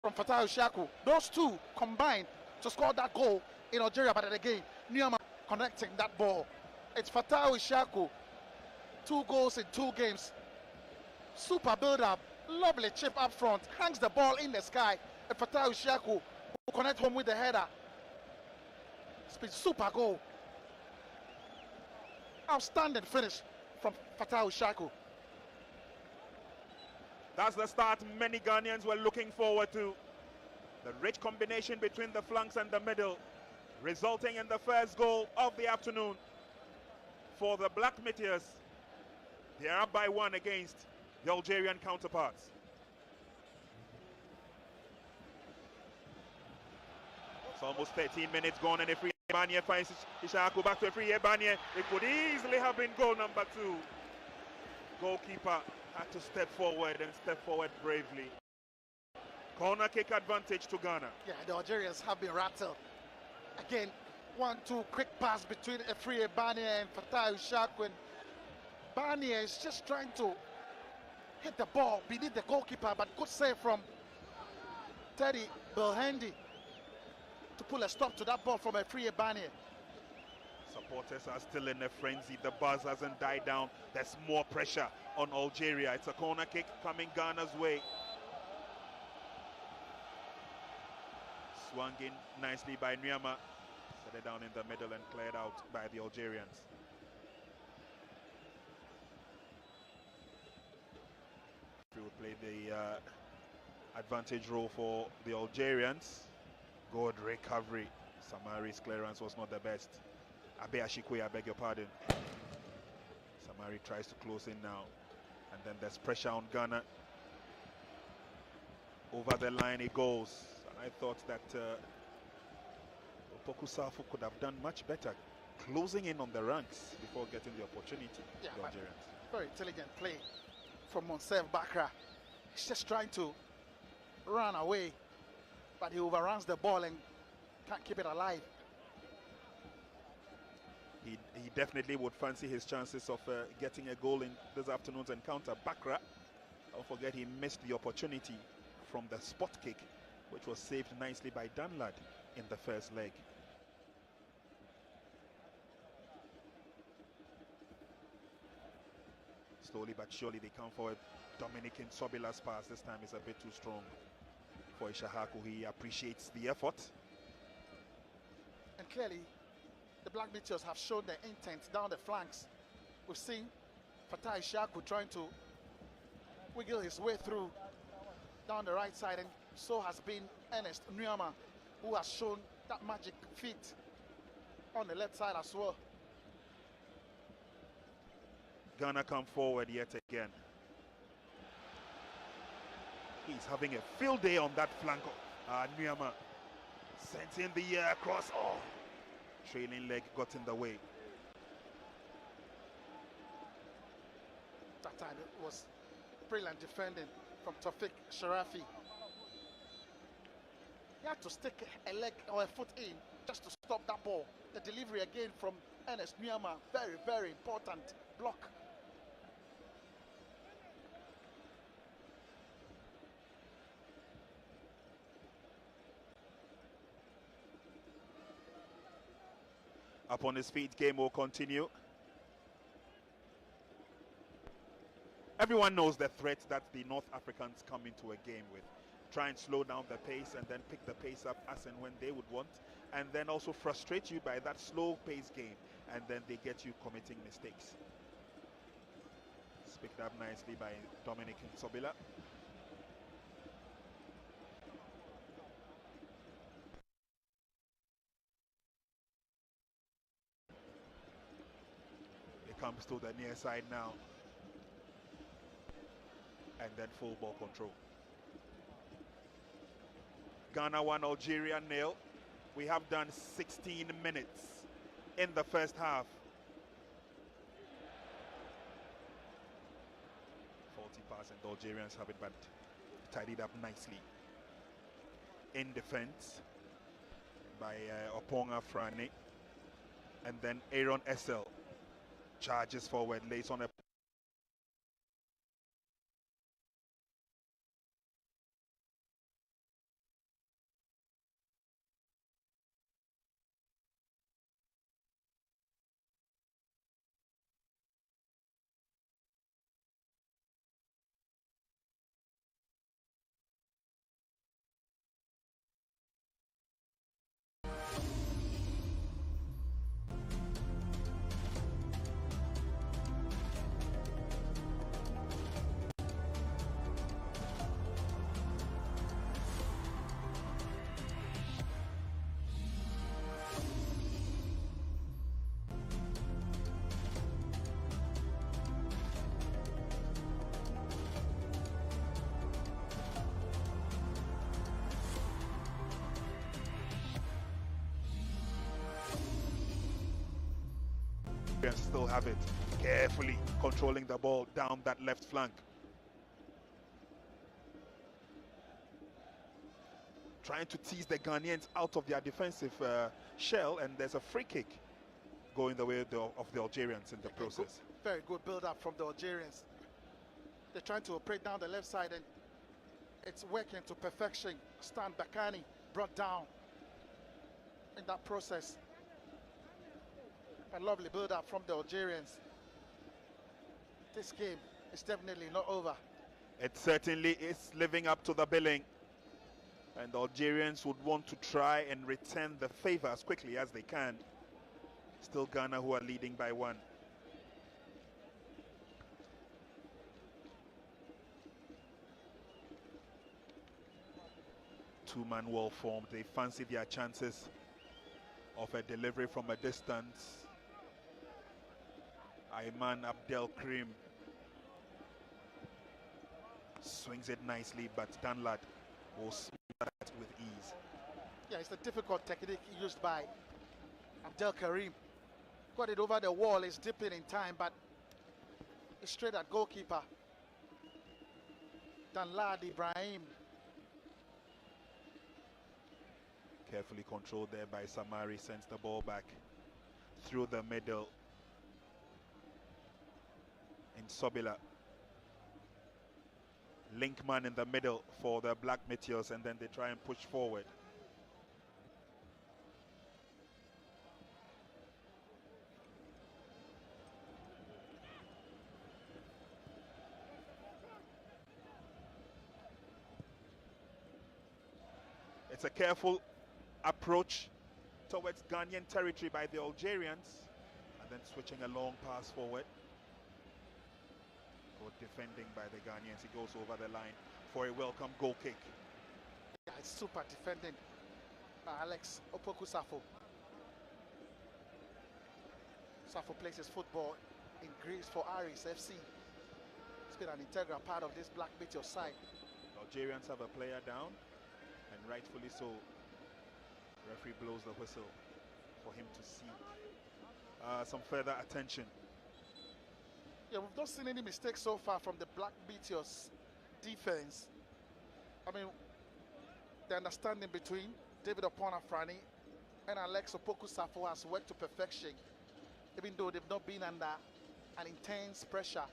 from Fatah Shaku. Those two combined to score that goal in Algeria, but again, Niama connecting that ball. It's Fatah Shaku. 2 goals in 2 games. Super build-up, lovely chip up front, hangs the ball in the sky. And Fatah Shaku will connect home with the header. It's been super goal. Outstanding finish from Fatah Shaku. That's the start many Ghanaians were looking forward to. The rich combination between the flanks and the middle, resulting in the first goal of the afternoon for the Black Meteors. They are up by 1 against the Algerian counterparts. It's almost 13 minutes gone, and if Banye finds Ishaku back to a free Banye, it could easily have been goal number 2. Goalkeeper had to step forward and step forward bravely. Corner kick advantage to Ghana. Yeah, the Algerians have been rattled. Again, 1-2 quick pass between Efrie Banye and Fatah Shaku. Banye is just trying to hit the ball beneath the goalkeeper, but good save from Teddy Belhandi to pull a stop to that ball from Efrie Banye. Supporters are still in a frenzy. The buzz hasn't died down. There's more pressure on Algeria. It's a corner kick coming Ghana's way. Swung in nicely by Nyama. Set it down in the middle and cleared out by the Algerians. We will play the advantage role for the Algerians. Good recovery. Samari's clearance was not the best. Abe Ashikwe, I beg your pardon. Samari tries to close in now. And then there's pressure on Ghana. Over the line it goes. I thought that Opoku Safu could have done much better closing in on the ranks before getting the opportunity. Yeah, the Algerians. Very intelligent play from Monsef Bakra. He's just trying to run away, but he overruns the ball and can't keep it alive. He definitely would fancy his chances of getting a goal in this afternoon's encounter. Bakra, don't forget he missed the opportunity from the spot kick, which was saved nicely by Danlad in the first leg. Slowly but surely they come forward. Dominican Sobila's pass this time is a bit too strong for Ishahaku. He appreciates the effort. And clearly, the Black Meteors have shown their intent down the flanks. We've seen Fatah Ishaku trying to wiggle his way through down the right side, and so has been Ernest Nyama, who has shown that magic feat on the left side as well. Ghana come forward yet again. He's having a field day on that flank. Nyama sent in the cross. Oh, trailing leg got in the way. That time it was brilliant defending from Tawfiq Sharafi. He had to stick a leg or a foot in just to stop that ball. The delivery again from Ernest Nyama, very, very important block. Up on his feet, game will continue. Everyone knows the threat that the North Africans come into a game with. Try and slow down the pace and then pick the pace up as and when they would want, and then also frustrate you by that slow pace game, and then they get you committing mistakes. It's picked up nicely by Dominican Sobila. It comes to the near side now, and then full ball control. Ghana 1, Algeria 0. We have done 16 minutes in the first half. 40% Algerians have it, but tidied up nicely. In defense by Oponga Frane, and then Aaron Essel charges forward, lays on a And still have it, carefully controlling the ball down that left flank. Trying to tease the Ghanaians out of their defensive shell, and there's a free kick going the way of the Algerians in the process. Very good build-up from the Algerians. They're trying to operate down the left side, and it's working to perfection. Stan Bakani brought down in that process. A lovely build-up from the Algerians. This game is definitely not over. It certainly is living up to the billing. And the Algerians would want to try and return the favor as quickly as they can. Still Ghana who are leading by 1. Two-man wall formed. They fancy their chances of a delivery from a distance. Ayman Abdel Karim swings it nicely, but Danlad will smooth that with ease. Yeah, it's a difficult technique used by Abdel Karim. Got it over the wall, it's dipping in time, but it's straight at goalkeeper. Danlad Ibrahim. Carefully controlled there by Samari, sends the ball back through the middle. In Sobila. Linkman in the middle for the Black Meteors, and then they try and push forward. It's a careful approach towards Ghanaian territory by the Algerians, and then switching a long pass forward. Good defending by the Ghanaians. He goes over the line for a welcome goal kick. Yeah, it's super defending by Alex Opoku Safo. Safo plays his football in Greece for Aris FC. It's been an integral part of this Black Meteor side. The Algerians have a player down, and rightfully so. Referee blows the whistle for him to see some further attention. Yeah, we've not seen any mistakes so far from the Black Meteors defense. I mean, the understanding between David Oponafrani and Alex Opoku Safo has worked to perfection, even though they've not been under an intense pressure.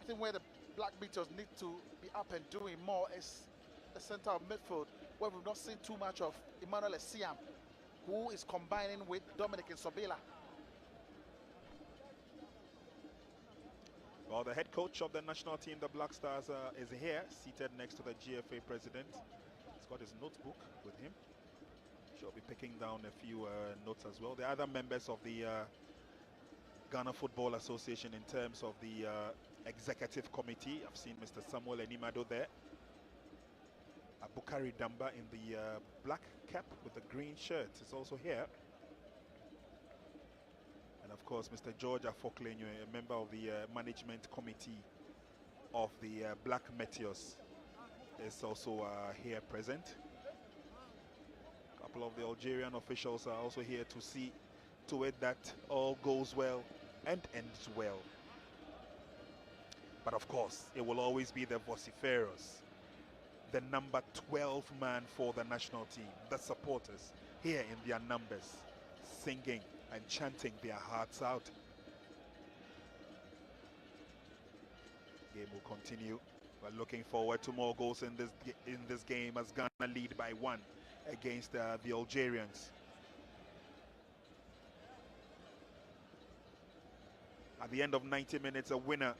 I think where the Black Meteors need to be up and doing more is the center of midfield, where we've not seen too much of Emmanuel Esiam, who is combining with Dominic Nsobela. Well, the head coach of the national team, the Black Stars, is here, seated next to the GFA president. He's got his notebook with him. She'll be picking down a few notes as well. The other members of the Ghana Football Association in terms of the executive committee. I've seen Mr. Samuel Enimado there. Abukari Damba in the black cap with the green shirt is also here. And of course, Mr. George Afoklenyo, a member of the management committee of the Black Meteors, is also here present. A couple of the Algerian officials are also here to see to it that all goes well and ends well. But of course, it will always be the vociferous, the number 12 man for the national team, the supporters here in their numbers, singing and chanting their hearts out. Game will continue. We're looking forward to more goals in this game as Ghana lead by 1 against the Algerians. At the end of 90 minutes, a winner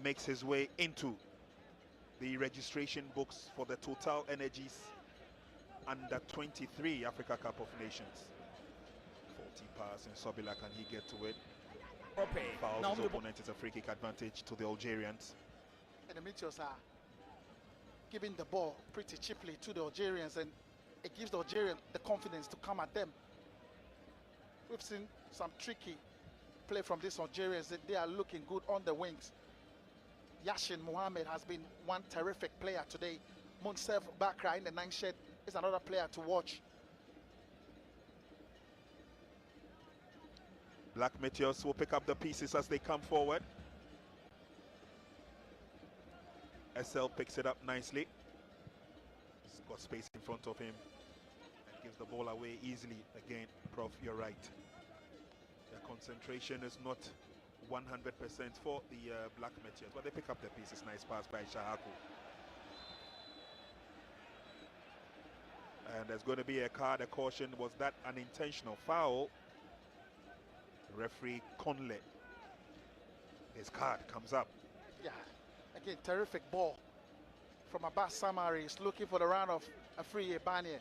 makes his way into the registration books for the Total Energies Under 23 Africa Cup of Nations. 40 pass and Sobila, can he get to it? Fouls his opponent. It's a free kick advantage to the Algerians. And the Meteors are giving the ball pretty cheaply to the Algerians, and it gives the Algerians the confidence to come at them. We've seen some tricky play from these Algerians. That they are looking good on the wings. Yashin Mohammed has been one terrific player today. Munsef Bakra in the 9th shed is another player to watch. Black Meteors will pick up the pieces as they come forward. SL picks it up nicely. He's got space in front of him and gives the ball away easily. Again, Prof, you're right. Their concentration is not 100% for the Black Meteors, but they pick up the pieces. Nice pass by Shahaku. And there's going to be a card, a caution. Was that an intentional foul? Referee Conley. His card comes up. Yeah, again, terrific ball from Abbas Samari. He's looking for the round of a free Ebanye.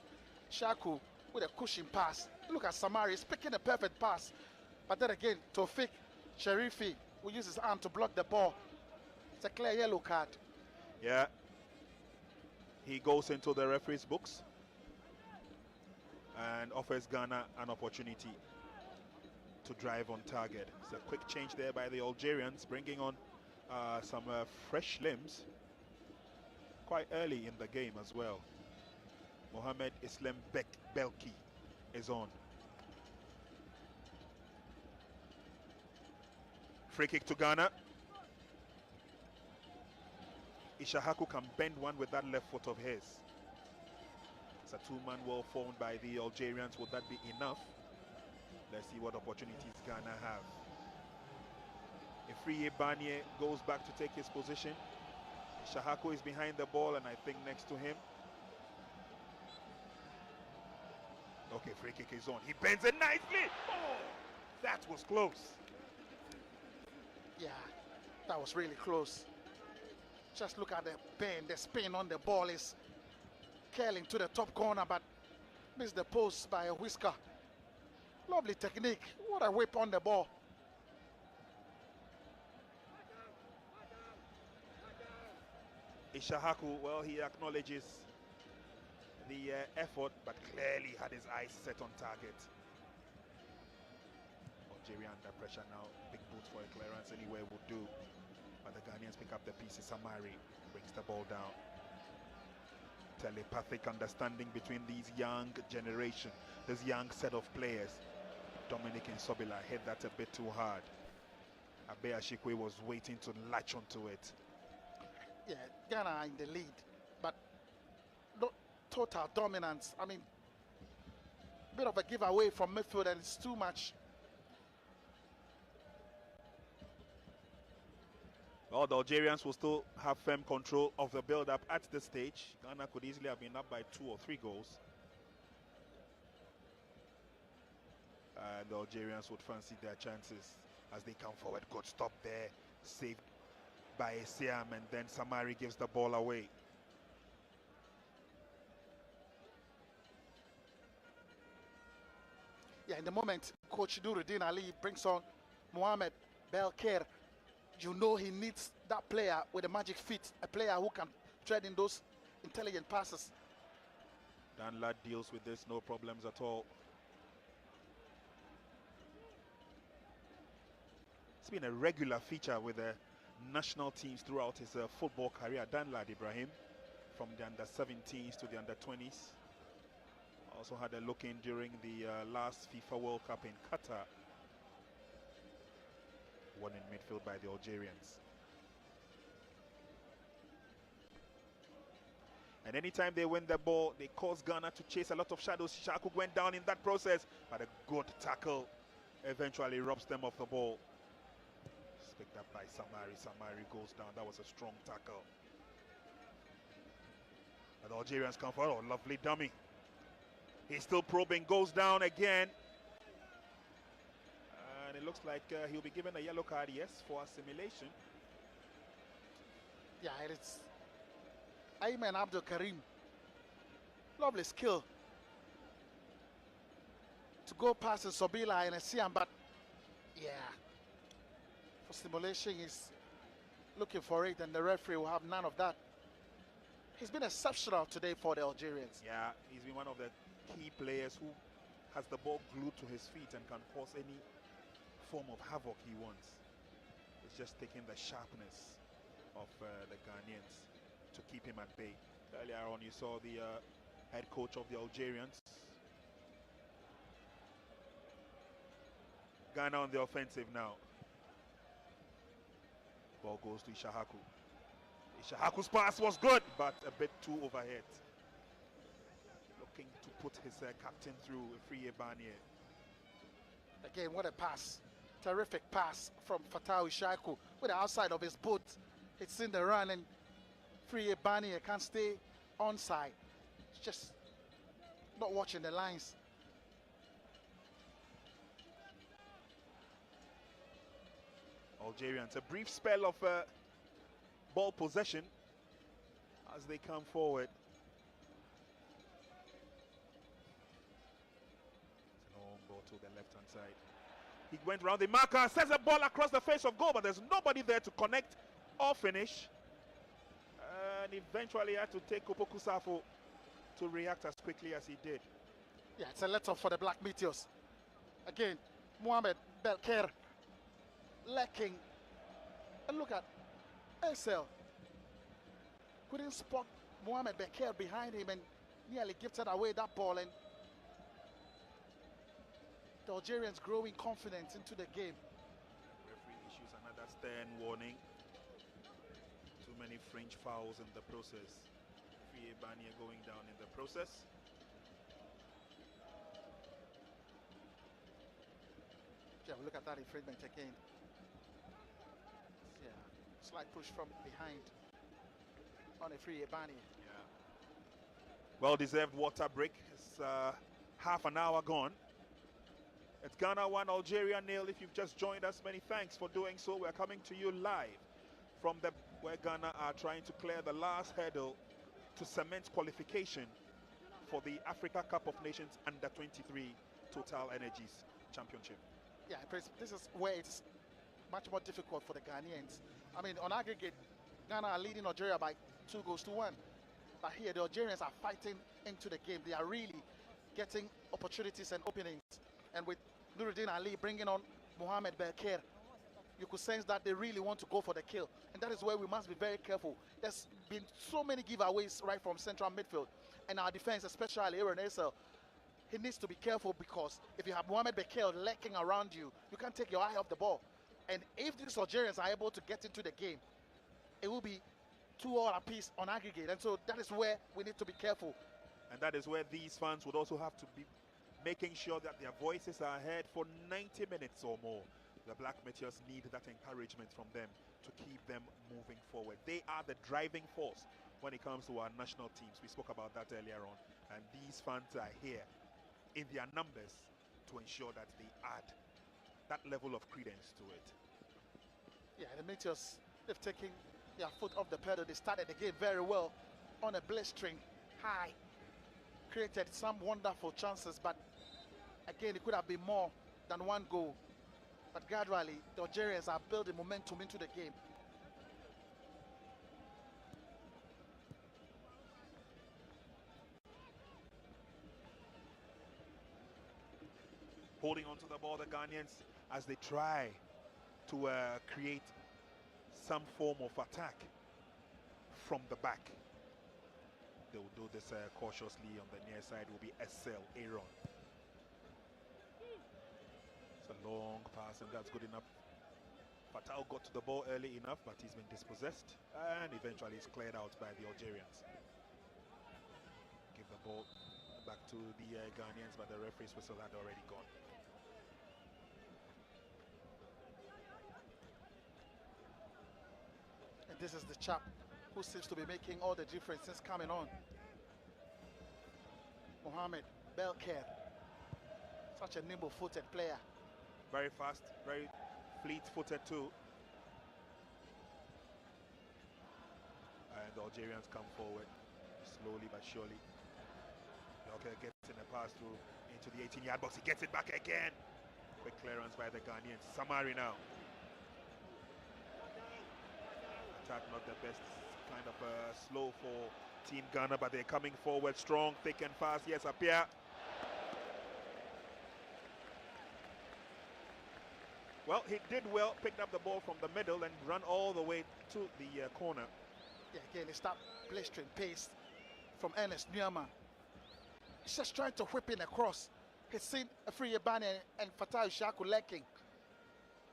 Shaku with a cushion pass. Look at Samari, he's picking a perfect pass. But then again, Tofik Sharifi will use his arm to block the ball. It's a clear yellow card. Yeah. He goes into the referee's books and offers Ghana an opportunity to drive on target. It's a quick change there by the Algerians, bringing on some fresh limbs quite early in the game as well. Mohamed Islam Belki is on. Free kick to Ghana. Ishahaku can bend one with that left foot of his. It's a two-man wall formed by the Algerians. Would that be enough? Let's see what opportunities Ghana have. Ifriye Banye goes back to take his position. Ishahaku is behind the ball and I think next to him. Okay, free kick is on. He bends it nicely. Oh, that was close. Yeah, that was really close. Just look at the bend, the spin on the ball is curling to the top corner, but missed the post by a whisker. Lovely technique. What a whip on the ball. Ishahaku, well, he acknowledges the effort, but clearly had his eyes set on target. Algeria under pressure now. Big boots for a clearance anywhere would do. But the Ghanaians pick up the pieces. Samari brings the ball down. Telepathic understanding between these young generation, this young set of players. Dominic Nsobila hit that a bit too hard. Abe Ashikwe was waiting to latch onto it. Yeah, Ghana are in the lead, but no total dominance. I mean, bit of a giveaway from midfield, and it's too much. Well, the Algerians will still have firm control of the build-up at this stage. Ghana could easily have been up by 2 or 3 goals. The Algerians would fancy their chances as they come forward. Good stop there, saved by Siam, and then Samari gives the ball away. Yeah, in the moment, Coach Nuruddin Ali brings on Mohamed Belkir. You know he needs that player with a magic feet, a player who can tread in those intelligent passes. Dan Ladd deals with this, no problems at all. It's been a regular feature with the national teams throughout his football career. Dan Ladd Ibrahim, from the under-17s to the under-20s. Also had a look in during the last FIFA World Cup in Qatar. One in midfield by the Algerians. And anytime they win the ball, they cause Ghana to chase a lot of shadows. Shaku went down in that process, but a good tackle eventually robs them of the ball. It's picked up by Samari. Samari goes down. That was a strong tackle. And the Algerians come forward. Oh, lovely dummy. He's still probing, goes down again. And it looks like he'll be given a yellow card, yes, for assimilation. Yeah, it's Ayman Abdul Karim. Lovely skill to go past the Sobila and a Siam, but yeah, for stimulation, he's looking for it, and the referee will have none of that. He's been exceptional today for the Algerians. Yeah, he's been one of the key players who has the ball glued to his feet and can cause any form of havoc he wants. It's just taking the sharpness of the Ghanaians to keep him at bay. Earlier on, you saw the head coach of the Algerians Ghana on the offensive now. Ball goes to Ishahaku. Ishahaku's pass was good, but a bit too overhead. Looking to put his captain through, Free Banier. Again, what a pass. Terrific pass from Fatau Ishaku with the outside of his boot. It's in the run and Free Banier can't stay onside. It's just not watching the lines. Algerians, a brief spell of ball possession as they come forward. It's a long ball to the left-hand side. He went around the marker, sends a ball across the face of goal, but there's nobody there to connect or finish. And eventually had to take Opoku Safo to react as quickly as he did. Yeah, it's a let-off for the Black Meteors. Again, Mohamed Belker lacking. And look at SL. Couldn't spot Mohamed Belker behind him and nearly gifted away that ball. And the Algerians growing confidence into the game. Referee issues another stern warning. Too many fringe fouls in the process. Free Banier going down in the process. Yeah, look at that infringement again. Yeah, slight push from behind on a Free Banier. Yeah. Well-deserved water break. It's half an hour gone. It's Ghana 1, Algeria 0. If you've just joined us, many thanks for doing so. We're coming to you live from where Ghana are trying to clear the last hurdle to cement qualification for the Africa Cup of Nations Under-23 Total Energies Championship. Yeah, this is where it's much more difficult for the Ghanaians. I mean, on aggregate, Ghana are leading Algeria by 2-1. But here, the Algerians are fighting into the game. They are really getting opportunities and openings. And with Nuruddin Ali bringing on Mohamed Belker, you could sense that they really want to go for the kill. And that is where we must be very careful. There's been so many giveaways right from central midfield. And our defense, especially Aaron Esel, he needs to be careful, because if you have Mohamed Belker lurking around you, you can't take your eye off the ball. And if these Algerians are able to get into the game, it will be 2-2 apiece on aggregate. And so that is where we need to be careful. And that is where these fans would also have to be making sure that their voices are heard for 90 minutes or more. The Black Meteors need that encouragement from them to keep them moving forward. They are the driving force when it comes to our national teams. We spoke about that earlier on. And these fans are here in their numbers to ensure that they add that level of credence to it. Yeah, the Meteors, they've taken their foot off the pedal. They started the game very well on a blistering high. Created some wonderful chances, but again, it could have been more than one goal. But gradually, the Algerians are building momentum into the game. Holding onto the ball, the Ghanaians, as they try to create some form of attack from the back. They will do this cautiously. On the near side will be SL Aaron. It's a long pass, and that's good enough. Fatau got to the ball early enough, but he's been dispossessed, and eventually it's cleared out by the Algerians. Give the ball back to the Ghanaians, but the referee's whistle had already gone. And this is the chap who seems to be making all the difference since coming on. Mohamed Belker, such a nimble-footed player. Very fast, very fleet-footed too. And the Algerians come forward slowly but surely. Belker gets in a pass through into the 18-yard box. He gets it back again. Quick clearance by the Ghanaians. Samari now. Attack not the best, kind of slow for Team Ghana, but they're coming forward strong, thick and fast. Yes, Apia. Well, he did well, picked up the ball from the middle and run all the way to the corner. Yeah, again, it's that blistering pace from Ernest Nuama. He's just trying to whip in across. He's seen a Free Banier and Fatau Ishaku lacking.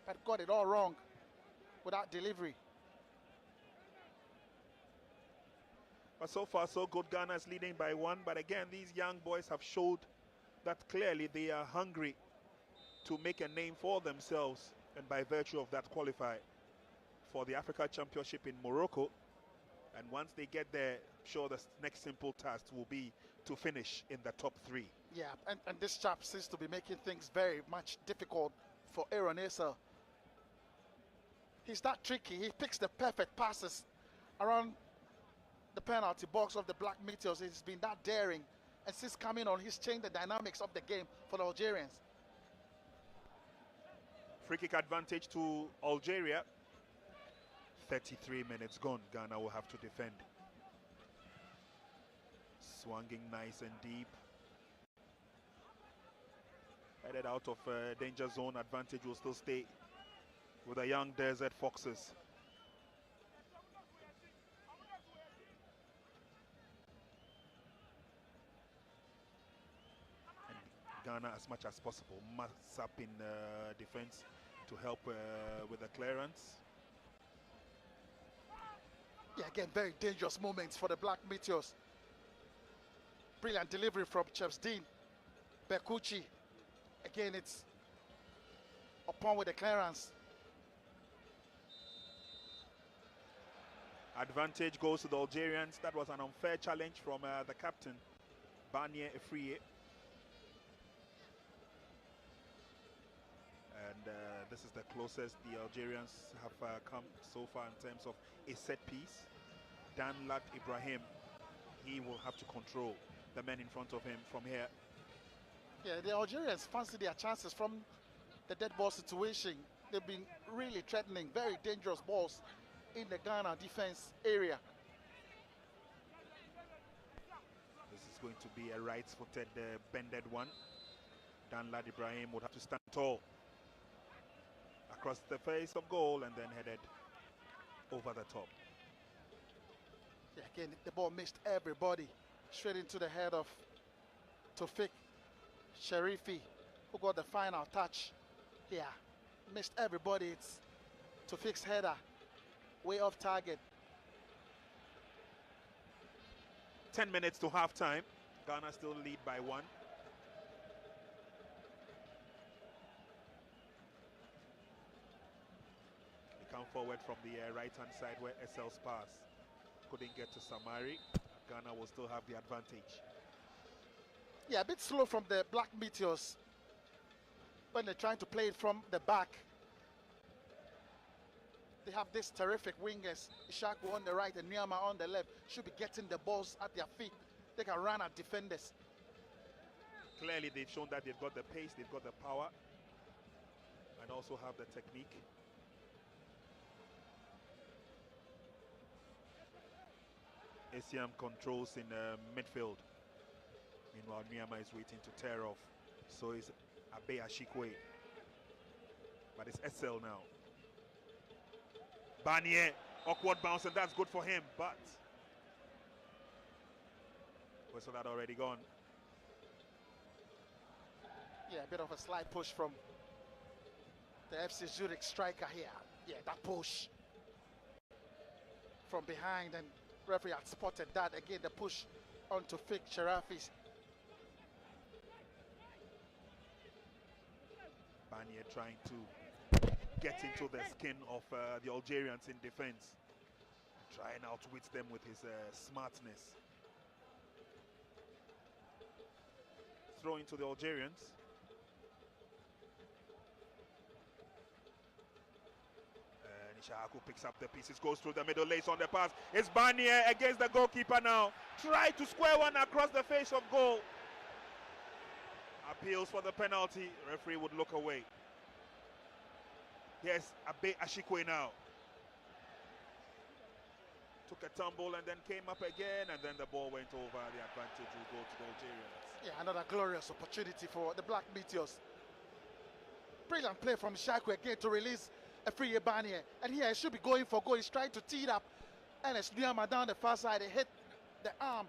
but got it all wrong with that delivery. But so far, so good. Ghana is leading by 1. But again, these young boys have showed that clearly they are hungry to make a name for themselves, and by virtue of that qualify for the Africa Championship in Morocco. And once they get there, I'm sure the next simple task will be to finish in the top 3. Yeah, and this chap seems to be making things very much difficult for Aaron Asa. He's that tricky. He picks the perfect passes around the penalty box of the Black Meteors. He's been that daring, and since coming on, he's changed the dynamics of the game for the Algerians. Free kick advantage to Algeria. 33 minutes gone. Ghana will have to defend. Swinging nice and deep. Headed out of danger zone. Advantage will still stay with the young Desert Foxes. And Ghana, as much as possible, must up in defense to help with the clearance. Yeah, again, very dangerous moments for the Black Meteors. Brilliant delivery from Chepsdeen. Bekuchi. Again, it's upon with the clearance. Advantage goes to the Algerians. That was an unfair challenge from the captain, Barnier Efriye. And this is the closest the Algerians have come so far in terms of a set piece. Danlad Ibrahim, he will have to control the men in front of him from here. Yeah, the Algerians fancy their chances from the dead ball situation. They've been really threatening very dangerous balls in the Ghana defense area. This is going to be a right-footed bended one. Danlad Ibrahim would have to stand tall across the face of goal and then headed over the top. Yeah, again, the ball missed everybody. Straight into the head of Tofik Sharifi, who got the final touch. Yeah, missed everybody. It's Tofik's header, way off target. 10 minutes to half-time. Ghana still lead by 1. They come forward from the right-hand side where SL's pass couldn't get to Samari. Ghana will still have the advantage. Yeah, a bit slow from the Black Meteors when they're trying to play it from the back. They have this terrific wingers, Ishaku on the right and Nyama on the left. Should be getting the balls at their feet. They can run at defenders. Clearly, they've shown that they've got the pace, they've got the power, and also have the technique. ACM controls in midfield. Meanwhile, Nyama is waiting to tear off. So is Abe Ashikwe. But it's SL now. Barnier, awkward bounce, and that's good for him. But whistle that already gone. Yeah, a bit of a slight push from the FC Zurich striker here. Yeah, that push from behind, and referee had spotted that. Again, the push onto Fik Sharafi's. Barnier trying to get into the skin of the Algerians in defense. Trying to outwit them with his smartness. Throw into the Algerians. Nishaku picks up the pieces, goes through the middle, lays on the pass. It's Barnier against the goalkeeper now. Try to square one across the face of goal. Appeals for the penalty. Referee would look away. Yes, Abe Ashikwe now. Took a tumble and then came up again, and then the ball went over. The advantage will go to the Algerians. Yeah, another glorious opportunity for the Black Meteors. Brilliant play from Shaku again to release a free Barnier. And here he should be going for goal. He's trying to tee it up. And it's Nyama down the far side. He hit the arm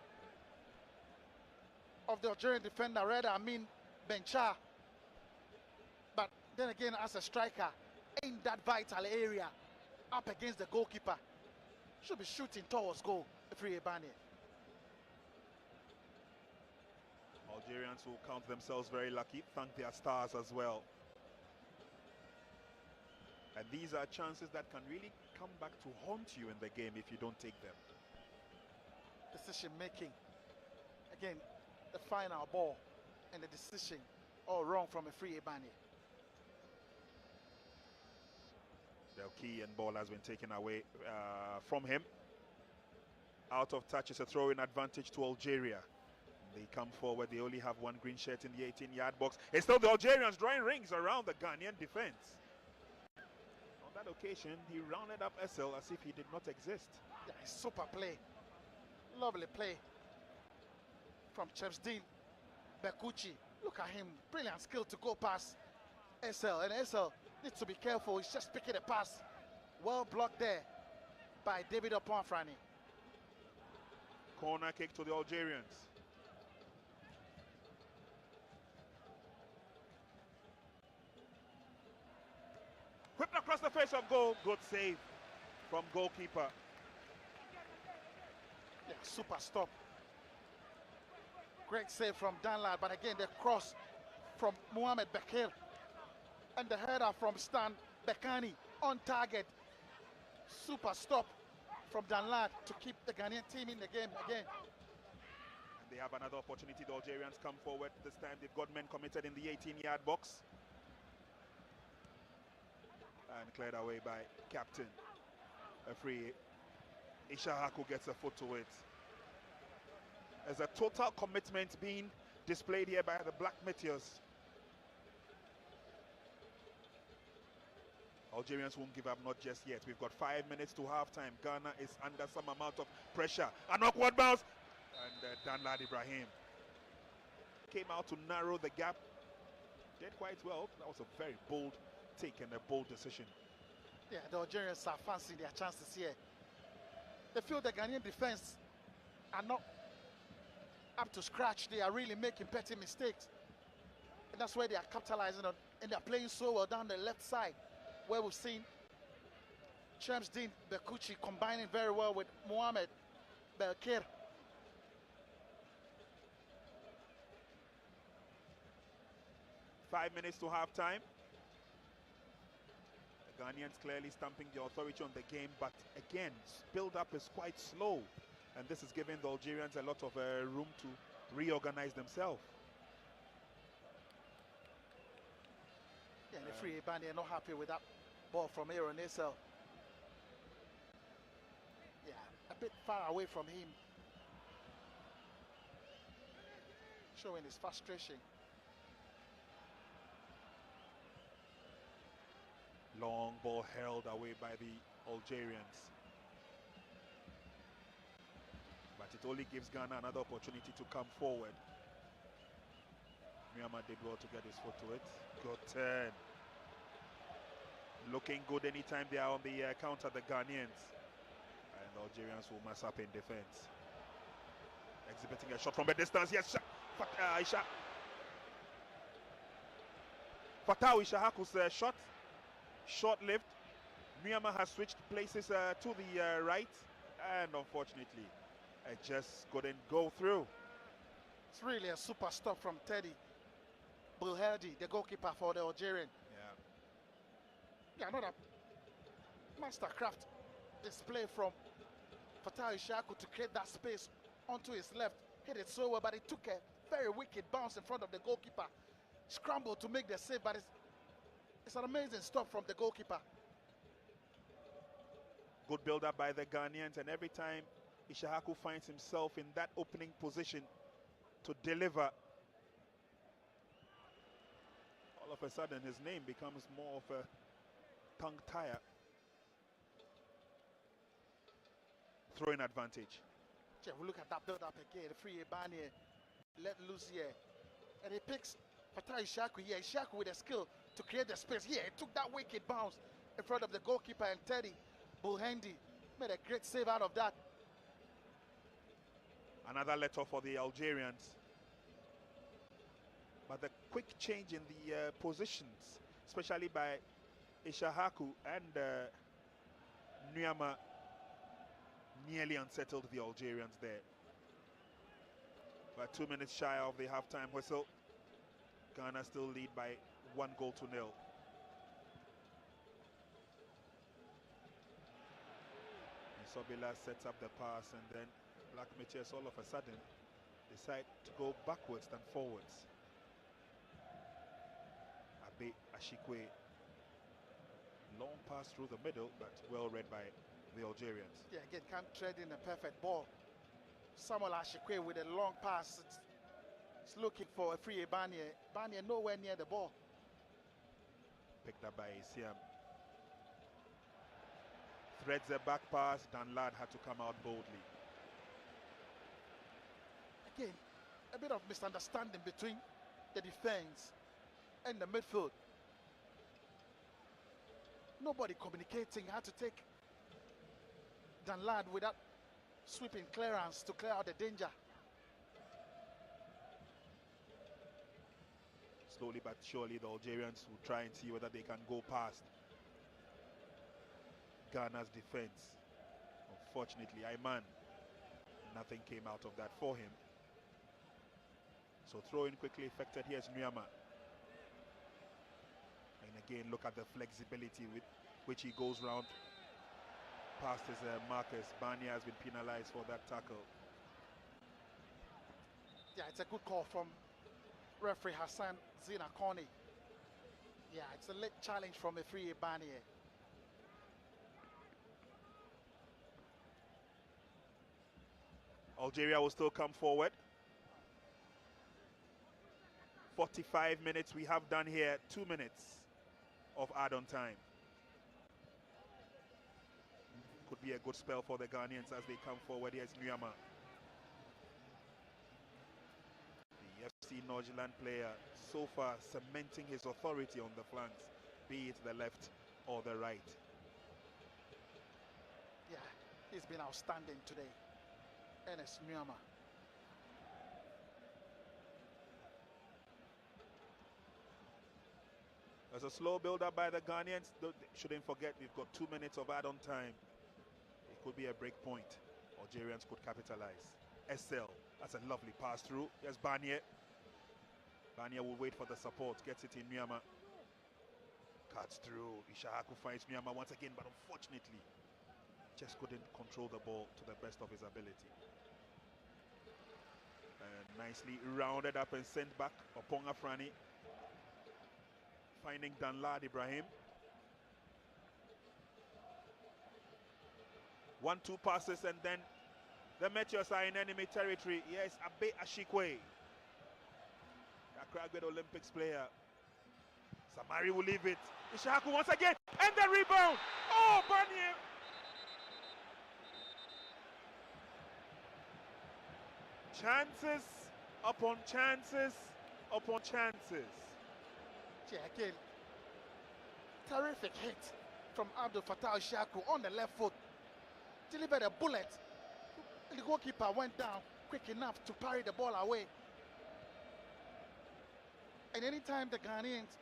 of the Algerian defender, Reda Amin Bencha. But then again, as a striker, in that vital area up against the goalkeeper. Should be shooting towards goal, Free Ebane. Algerians will count themselves very lucky, thank their stars as well. And these are chances that can really come back to haunt you in the game if you don't take them. Decision making. Again, the final ball and the decision all wrong from a Free Ebane. The key and ball has been taken away from him. Out of touch is a throw-in advantage to Algeria. They come forward, they only have one green shirt in the 18-yard box. It's still the Algerians drawing rings around the Ghanaian defense. On that occasion, he rounded up Essel as if he did not exist. Yeah, super play. Lovely play from Chepsdin Bekuchi. Look at him, brilliant skill to go past Essel, and Essel needs to be careful. He's just picking a pass. Well blocked there by David Oponfrani. Corner kick to the Algerians. Whipped across the face of goal. Good save from goalkeeper. Yeah, super stop. Great save from Danlad, but again the cross from Mohamed Bekir and the header from Stan Bekani on target. Super stop from Danlad to keep the Ghanaian team in the game again. And they have another opportunity. The Algerians come forward. This time they've got men committed in the 18-yard box. And cleared away by captain. A free. Ishahaku gets a foot to it. There's a total commitment being displayed here by the Black Meteors. Algerians won't give up, not just yet. We've got 5 minutes to halftime. Ghana is under some amount of pressure. An awkward bounce. And Danlad Ibrahim came out to narrow the gap. Did quite well. That was a very bold take and a bold decision. Yeah, the Algerians are fancying their chances here. They feel the Ghanaian defense are not up to scratch. They are really making petty mistakes. And that's where they are capitalizing on. And they're playing so well down the left side, where we've seen Chepsdin Bekuchi combining very well with Mohamed Bekir. Five minutes to halftime. The Ghanaians clearly stamping the authority on the game, but again, build-up is quite slow. And this is giving the Algerians a lot of room to reorganize themselves. Yeah, the Free Ebane are not happy with that ball from Aaron Essel. Yeah, a bit far away from him. Showing his frustration. Long ball held away by the Algerians. But it only gives Ghana another opportunity to come forward. Myanmar did well to get his foot to it. Good turn. Looking good anytime they are on the counter, the Ghanaians. And the Algerians will mess up in defense. Exhibiting a shot from a distance. Yes, Fatau Ishahaku's shot. Short-lived. Myanmar has switched places to the right. And unfortunately, it just couldn't go through. It's really a super stop from Teddy Bulherdi, the goalkeeper for the Algerian. Yeah, another mastercraft display from Fatah Ishaku to create that space onto his left. Hit it so well, but it took a very wicked bounce in front of the goalkeeper. Scrambled to make the save, but it's an amazing stop from the goalkeeper. Good build-up by the Ghanaians, and every time Ishahaku finds himself in that opening position to deliver, all of a sudden his name becomes more of a tongue tire. Throwing advantage. Yeah, we look at that build-up again. Free Ebane let loose here, and he picks Fatah Ishaku here. Ishaku with a skill to create the space. Yeah, he took that wicked bounce in front of the goalkeeper, and Teddy Bulhendi made a great save out of that. Another letter for the Algerians. But the quick change in the positions, especially by Ishahaku and Nyama nearly unsettled the Algerians there. But 2 minutes shy of the halftime whistle, Ghana still lead by 1-0. Sobila sets up the pass, and then Black Meteors all of a sudden decide to go backwards than forwards. Abe Ashikwe, long pass through the middle, but well read by the Algerians. Yeah, again, can't tread in a perfect ball. Samuel Ashikwe with a long pass. It's looking for a free Banye. Banye nowhere near the ball. Picked up by Siam. Threads a back pass. Danlad had to come out boldly. Again, a bit of misunderstanding between the defense and the midfield. Nobody communicating how to take Danlad without sweeping clearance to clear out the danger. Slowly but surely, the Algerians will try and see whether they can go past Ghana's defense. Unfortunately, Ayman, nothing came out of that for him. So throw in quickly effected. Here's Nyama. And again, look at the flexibility with which he goes round past his markers. Banya has been penalized for that tackle. Yeah, it's a good call from referee Hassan Zinakoni. Yeah, it's a late challenge from a free Banya. Algeria will still come forward. 45 minutes we have done here. 2 minutes of add-on time. Could be a good spell for the Ghanaians as they come forward. Here's Nyama. The FC Norgeland player so far cementing his authority on the flanks, be it the left or the right. Yeah, he's been outstanding today. Enes Nyama. There's a slow build-up by the Ghanaians. Shouldn't forget, we've got 2 minutes of add-on time. It could be a break point. Algerians could capitalize. SL, that's a lovely pass through. Here's Banye. Banye will wait for the support. Gets it in Nyama. Cuts through. Ishahaku finds Nyama once again, but unfortunately, just couldn't control the ball to the best of his ability. And nicely rounded up and sent back. Oponga Frani finding Danlad Ibrahim. 1-2 passes, and then the Meteors are in enemy territory. Yes, Abe Ashikwe, Accra Great Olympics player. Samari will leave it. Ishahaku once again, and the rebound. Oh, Banye. Chances upon chances upon chances. Yeah, again, terrific hit from Abdul Fattah Ishahaku on the left foot. Delivered a bullet. The goalkeeper went down quick enough to parry the ball away. And anytime the Ghanaians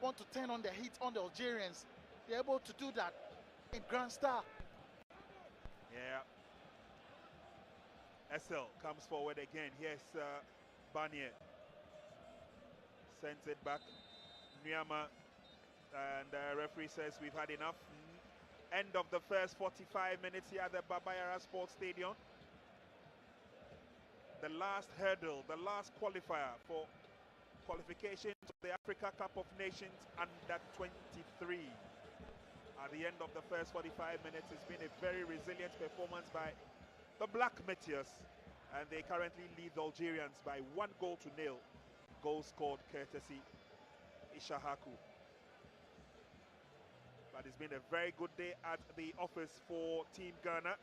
want to turn on the heat on the Algerians, they're able to do that in grand style. Yeah. SL comes forward again. Here's Banye. Sends it back. Nyama. And the referee says we've had enough. End of the first 45 minutes here at the Babayara Sports Stadium. The last hurdle, the last qualifier for qualification to the Africa Cup of Nations under 23. At the end of the first 45 minutes, it's been a very resilient performance by the Black Meteors, and they currently lead the Algerians by 1-0. Goal scored courtesy Ishahaku. But it's been a very good day at the office for Team Ghana.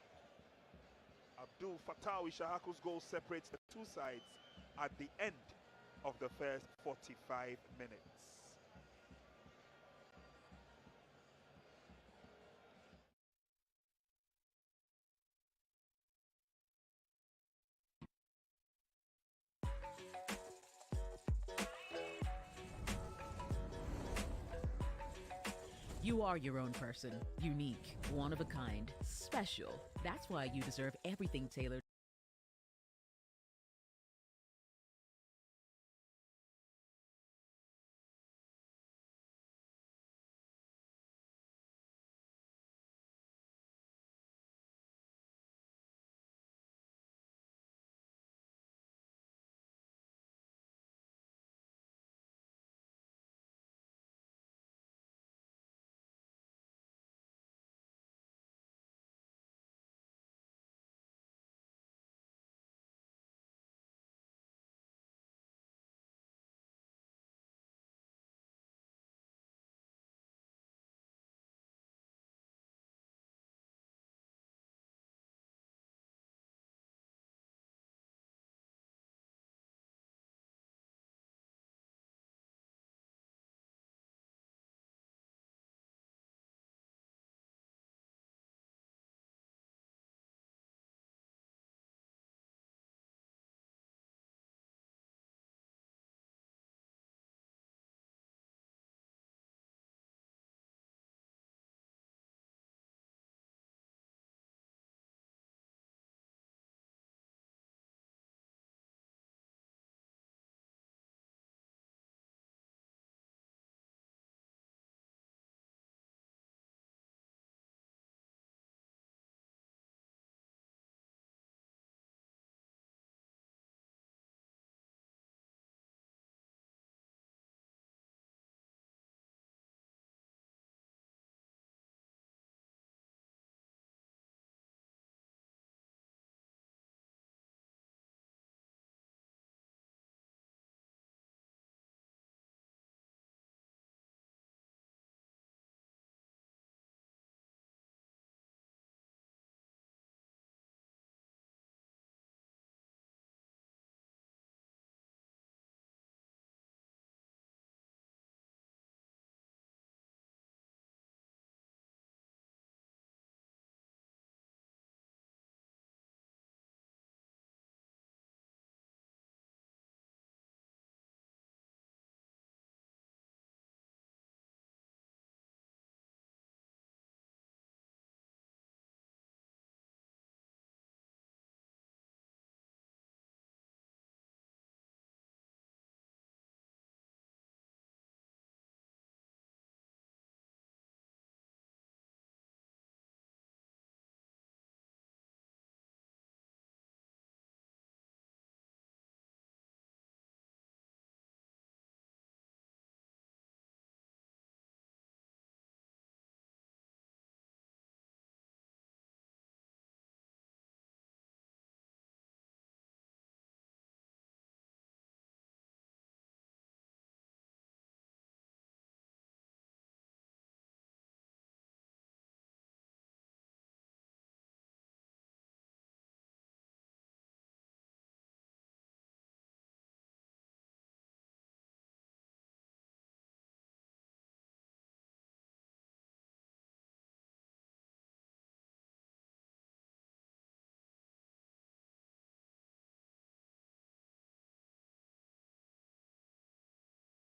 Abdul Fattah Ishahaku's goal separates the two sides at the end of the first 45 minutes. You are your own person, unique, one of a kind, special. That's why you deserve everything tailored.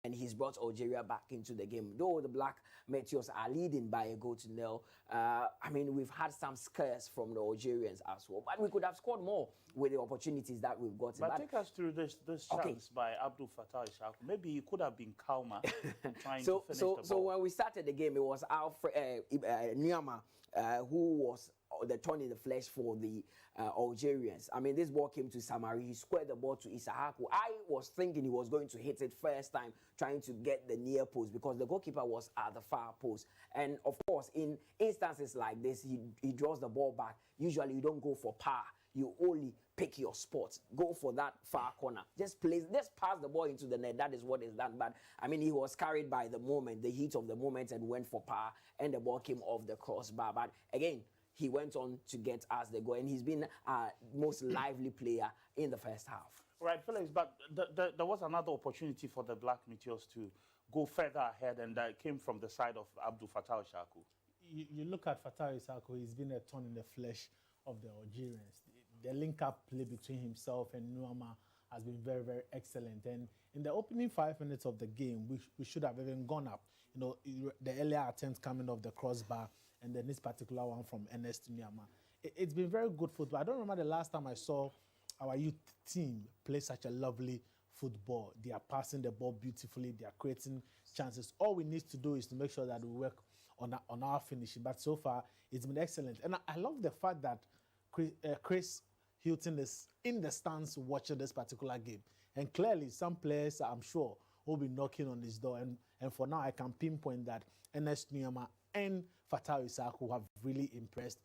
And he's brought Algeria back into the game. Though the Black Meteors are leading by a goal to nil, I mean, we've had some scares from the Algerians as well, but we could have scored more with the opportunities that we've gotten. But take us through this chance by Abdul Fattah Ishaku. Maybe he could have been calmer trying to finish the ball. So when we started the game, it was Niama who was the thorn in the flesh for the Algerians. I mean, this ball came to Samari. He squared the ball to Isahaku. I was thinking he was going to hit it first time, trying to get the near post because the goalkeeper was at the far post. And of course, in instances like this, he draws the ball back. Usually, you don't go for power. You only pick your spot. Go for that far corner. Just pass the ball into the net. That is what is done. But I mean, he was carried by the moment, the heat of the moment, and went for power. And the ball came off the crossbar. But again, he went on to get us the goal, and he's been our most lively player in the first half. Right, Felix, but there was another opportunity for the Black Meteors to go further ahead, and that came from the side of Abdul Fattah Ishaku. You look at Fattah Ishaku, he's been a thorn in the flesh of the Algerians. The link-up play between himself and Nuama has been very, very excellent. And in the opening 5 minutes of the game, we should have even gone up. You know, the earlier attempt coming off the crossbar, and then this particular one from Ernest Nyama. It's been very good football. I don't remember the last time I saw our youth team play such a lovely football. They are passing the ball beautifully. They are creating chances. All we need to do is to make sure that we work on our finishing. But so far, it's been excellent. And I love the fact that Chris Hilton is in the stands watching this particular game. And clearly, some players, I'm sure, will be knocking on his door. And for now, I can pinpoint that Ernest Nyama and Fatah Isaku have really impressed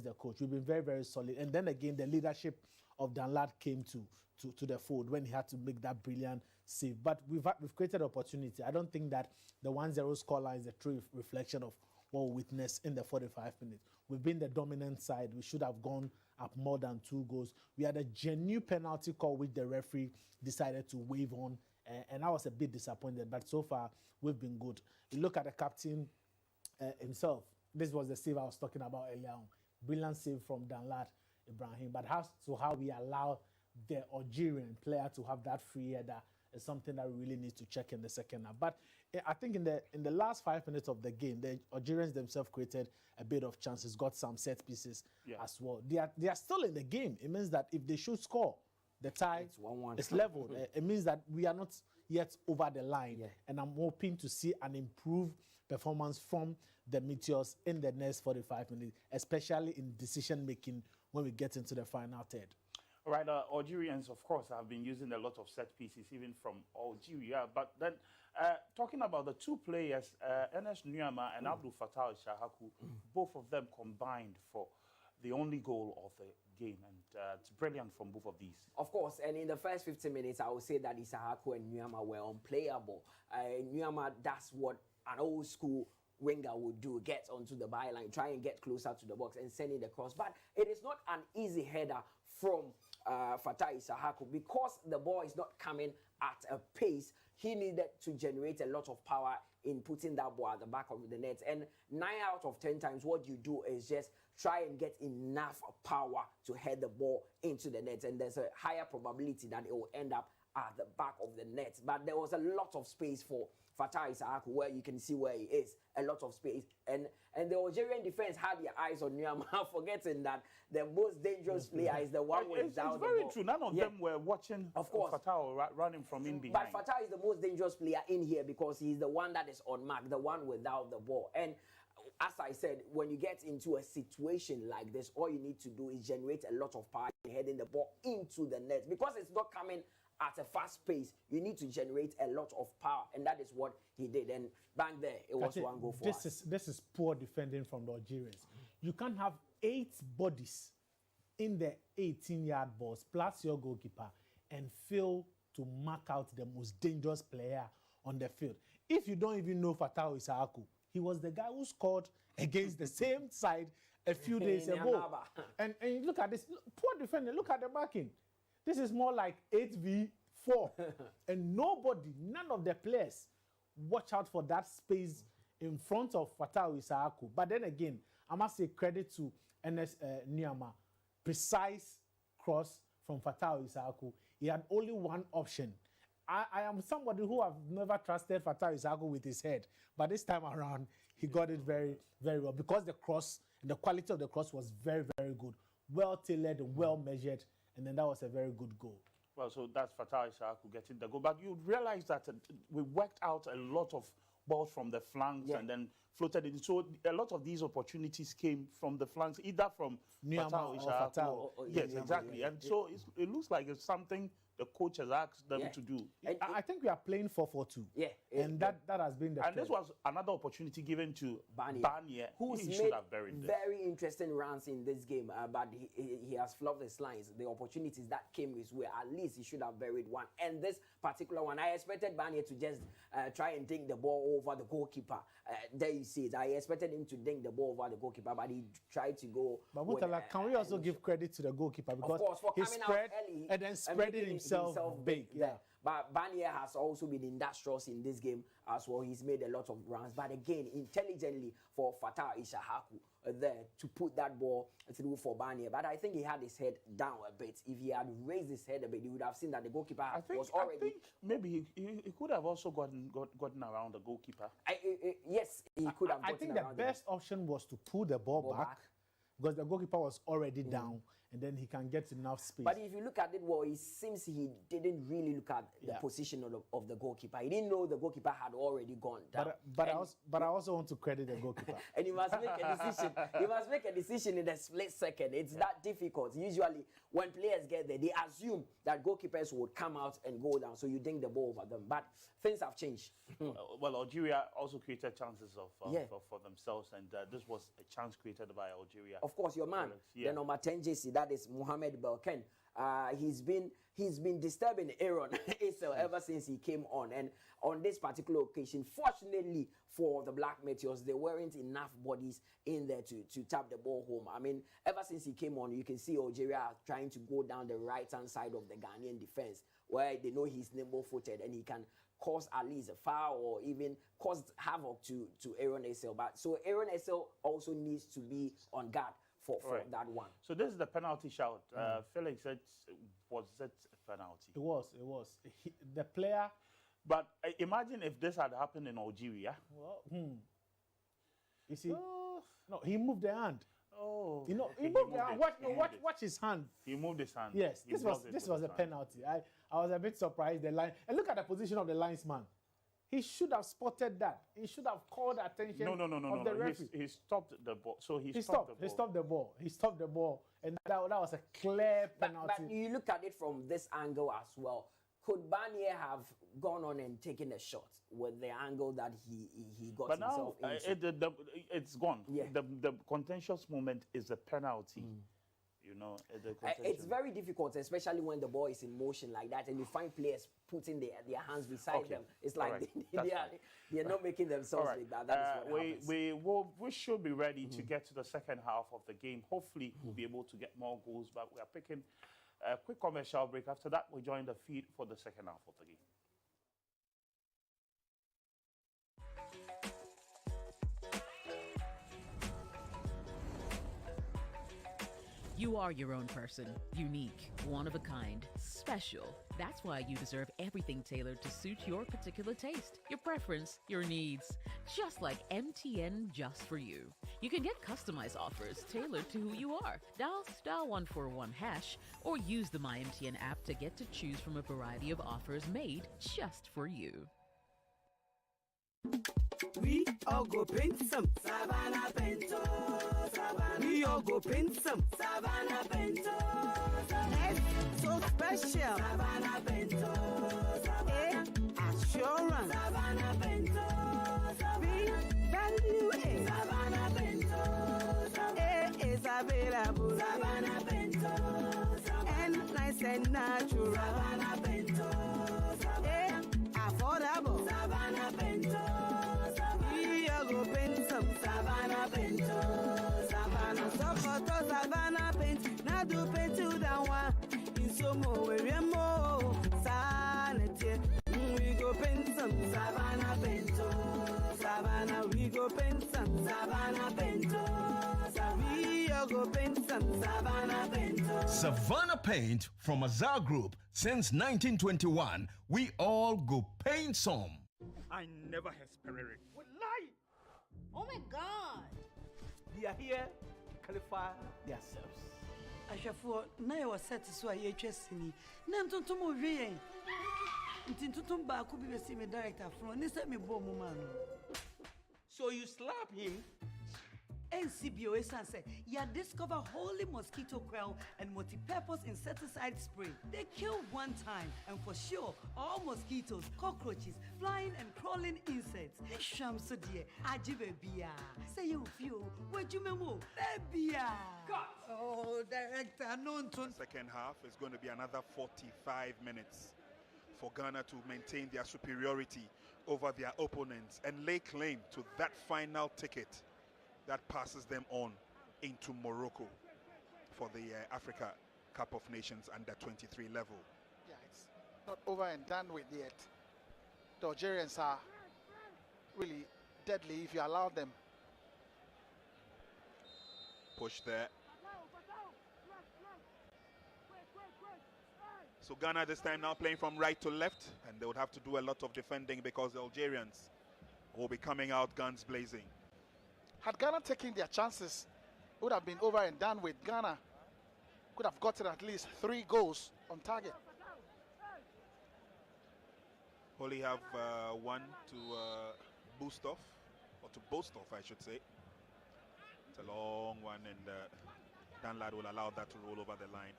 the coach. We've been very, very solid. And then again, the leadership of Danlad came to the fold when he had to make that brilliant save. But we've created opportunity. I don't think that the 1-0 scoreline is a true reflection of what we witnessed in the 45 minutes. We've been the dominant side. We should have gone up more than 2 goals. We had a genuine penalty call which the referee decided to waive on, and I was a bit disappointed. But so far, we've been good. You look at the captain himself. This was the save I was talking about earlier on. Brilliant save from Danlad Ibrahim. But how we allow the Algerian player to have that free header is something that we really need to check in the second half. But I think in the last 5 minutes of the game, the Algerians themselves created a bit of chances, got some set pieces as well. They are still in the game. It means that if they should score, the tie is leveled. It means that we are not yet over the line. Yeah. And I'm hoping to see an improved performance from the Meteors in the next 45 minutes, especially in decision-making when we get into the final third. All right, Algerians, of course, have been using a lot of set pieces, even from Algeria. But then, talking about the 2 players, Ernest Nyama and Abdul Fattah Shahaku, both of them combined for the only goal of the game. And it's brilliant from both of these. Of course, and in the first 15 minutes, I would say that Isahaku and Nyama were unplayable. Nyama does what an old school winger would do, get onto the byline, try and get closer to the box and send it across. But it is not an easy header from Fatah Isahaku because the ball is not coming at a pace. He needed to generate a lot of power in putting that ball at the back of the net. And 9 out of 10 times, what you do is just try and get enough power to head the ball into the net. And there's a higher probability that it will end up at the back of the net. But there was a lot of space for Fatah Isahaku, where you can see where he is, a lot of space. And the Algerian defense had their eyes on Nyama, forgetting that the most dangerous player is the one without the ball. It's very true. None of them were watching Fatah running from in behind. But Fatah is the most dangerous player in here because he's the one that is on mark, the one without the ball. And as I said, when you get into a situation like this, all you need to do is generate a lot of power heading the ball into the net. Because it's not coming at a fast pace, you need to generate a lot of power, and that is what he did. And bang there, it was 1 goal for us. This is poor defending from the Algerians. You can't have 8 bodies in the 18-yard box plus your goalkeeper and fail to mark out the most dangerous player on the field. If you don't even know Fatah Isahaku, he was the guy who scored against the same side a few days ago. And you look at this, poor defending, look at the backing. This is more like 8v4. And none of the players watch out for that space in front of Fatah Isahaku. But then again, I must say credit to Ernest Nyama. Precise cross from Fatah Isahaku. He had only one option. I am somebody who have never trusted Fatah Isahaku with his head. But this time around, he got it very, very well. Because the cross, the quality of the cross was very, very good. Well tailored and well measured. And then that was a very good goal. Well, so that's Fatah Isahaku getting the goal. But you realize that we worked out a lot of balls from the flanks and then floated in. So a lot of these opportunities came from the flanks, either from Fatah Isahaku. Yes, exactly. And so it looks like it's something the coach has asked them to do. I think we are playing 4-4-2. Yeah. And that has been the And this was another opportunity given to Barnier, who's made very interesting runs in this game, but he has flubbed his lines. The opportunities that came his way, at least he should have buried one. And this particular one, I expected Barnier to just try and dink the ball over the goalkeeper. There you see it. I expected him to dink the ball over the goalkeeper, but he tried to go. But Mutala, can we also give credit to the goalkeeper? Because he spread and then spreading himself big. Yeah. But Barnier has also been industrious in this game as well. He's made a lot of runs, but again, intelligently for Fatah Ishahaku there to put that ball through for Barnier. But I think he had his head down a bit. If he had raised his head a bit, you would have seen that the goalkeeper was already. I think maybe he could have also gotten around the goalkeeper. Yes, he could have. I think the best option was to pull the ball back because the goalkeeper was already down, and then he can get enough space. But if you look at it, well, it seems he didn't really look at the position of the goalkeeper. He didn't know the goalkeeper had already gone down. But I also want to credit the goalkeeper. And he must make a decision. He must make a decision in a split second. It's that difficult. Usually, when players get there, they assume that goalkeepers would come out and go down, so you dink the ball over them. But things have changed. Well, Algeria also created chances for themselves, and this was a chance created by Algeria. Of course, your man, the number 10 JC, that is Mohamed Belken. He's been disturbing Aaron Isel ever since he came on, and on this particular occasion, fortunately for the Black Meteors, there weren't enough bodies in there to tap the ball home. I mean, ever since he came on, you can see Algeria trying to go down the right-hand side of the Ghanaian defense, where they know he's nimble-footed and he can cause at least a foul or even cause havoc to Aaron Isel. But so Aaron Isel also needs to be on guard for that one. So this is the penalty shout. Felix said, was it a penalty? It was. The player. But imagine if this had happened in Algeria. Well, you see, no, he moved the hand. Oh, he moved the hand. Watch his hand. He moved his hand. Yes, this was a penalty. I was a bit surprised. The line, and look at the position of the linesman. He should have spotted that. He should have called attention of the referee. He stopped the ball. So he stopped the ball. He stopped the ball, and that was a clear penalty. But you look at it from this angle as well. Could Barnier have gone on and taken a shot with the angle that he got himself into? It's gone. Yeah. The contentious moment is a penalty. You know, it's very difficult, especially when the ball is in motion like that, and you find players putting their hands beside them. It's like they're not making themselves like that. That is what happens. We should be ready to get to the second half of the game. Hopefully, we'll be able to get more goals, but we are picking a quick commercial break. After that, we join the feed for the second half of the game. You are your own person, unique, one of a kind, special. That's why you deserve everything tailored to suit your particular taste, your preference, your needs. Just like MTN Just For You. You can get customized offers tailored to who you are. Dial *141# or use the MyMTN app to get to choose from a variety of offers made just for you. We all go paint some Savannah Bento. We all go paint some Savannah Bento. It's so special. Savannah Bento. Assurance. Savannah Bento. Value is Savannah Bento. Is available. Savannah Bento. And nice and natural. Savannah Bento. Affordable. Savannah Bento. Savannah Bento, Savannah Sokoto, Savannah Paint, now do paint to that one. In some more, sanity, we go paint some Savannah Bento, Savannah, we go paint some Savannah Bento, we go paint some Savannah Bento. Savannah Paint from Azar Group since 1921. We all go paint some. I never has Pereric. What lie? Oh my God! They are here to qualify themselves. Ashafo, na you set so a year chesini. Nem tonto mo wie. Ntintutum ba ku bi see me director from. Ni se me bo mo man. So you slap him? NCBO Esanse, ya discover holy mosquito coil and multi-purpose insecticide spray. They kill one time, and for sure, all mosquitoes, cockroaches, flying and crawling insects. Shamsu dear, ajibe biya. Say you feel, where you memo, biya. Oh, director, no. Second half is going to be another 45 minutes for Ghana to maintain their superiority over their opponents and lay claim to that final ticket that passes them on into Morocco for the Africa Cup of Nations under 23 level. Yeah, not over and done with yet. The Algerians are really deadly if you allow them. Push there. So Ghana this time now playing from right to left, and they would have to do a lot of defending because the Algerians will be coming out guns blazing. Had Ghana taken their chances, it would have been over and done with. Ghana could have gotten at least 3 goals on target. Only have one to boost off, or to boast off, I should say. It's a long one, and Dan Ladd will allow that to roll over the line.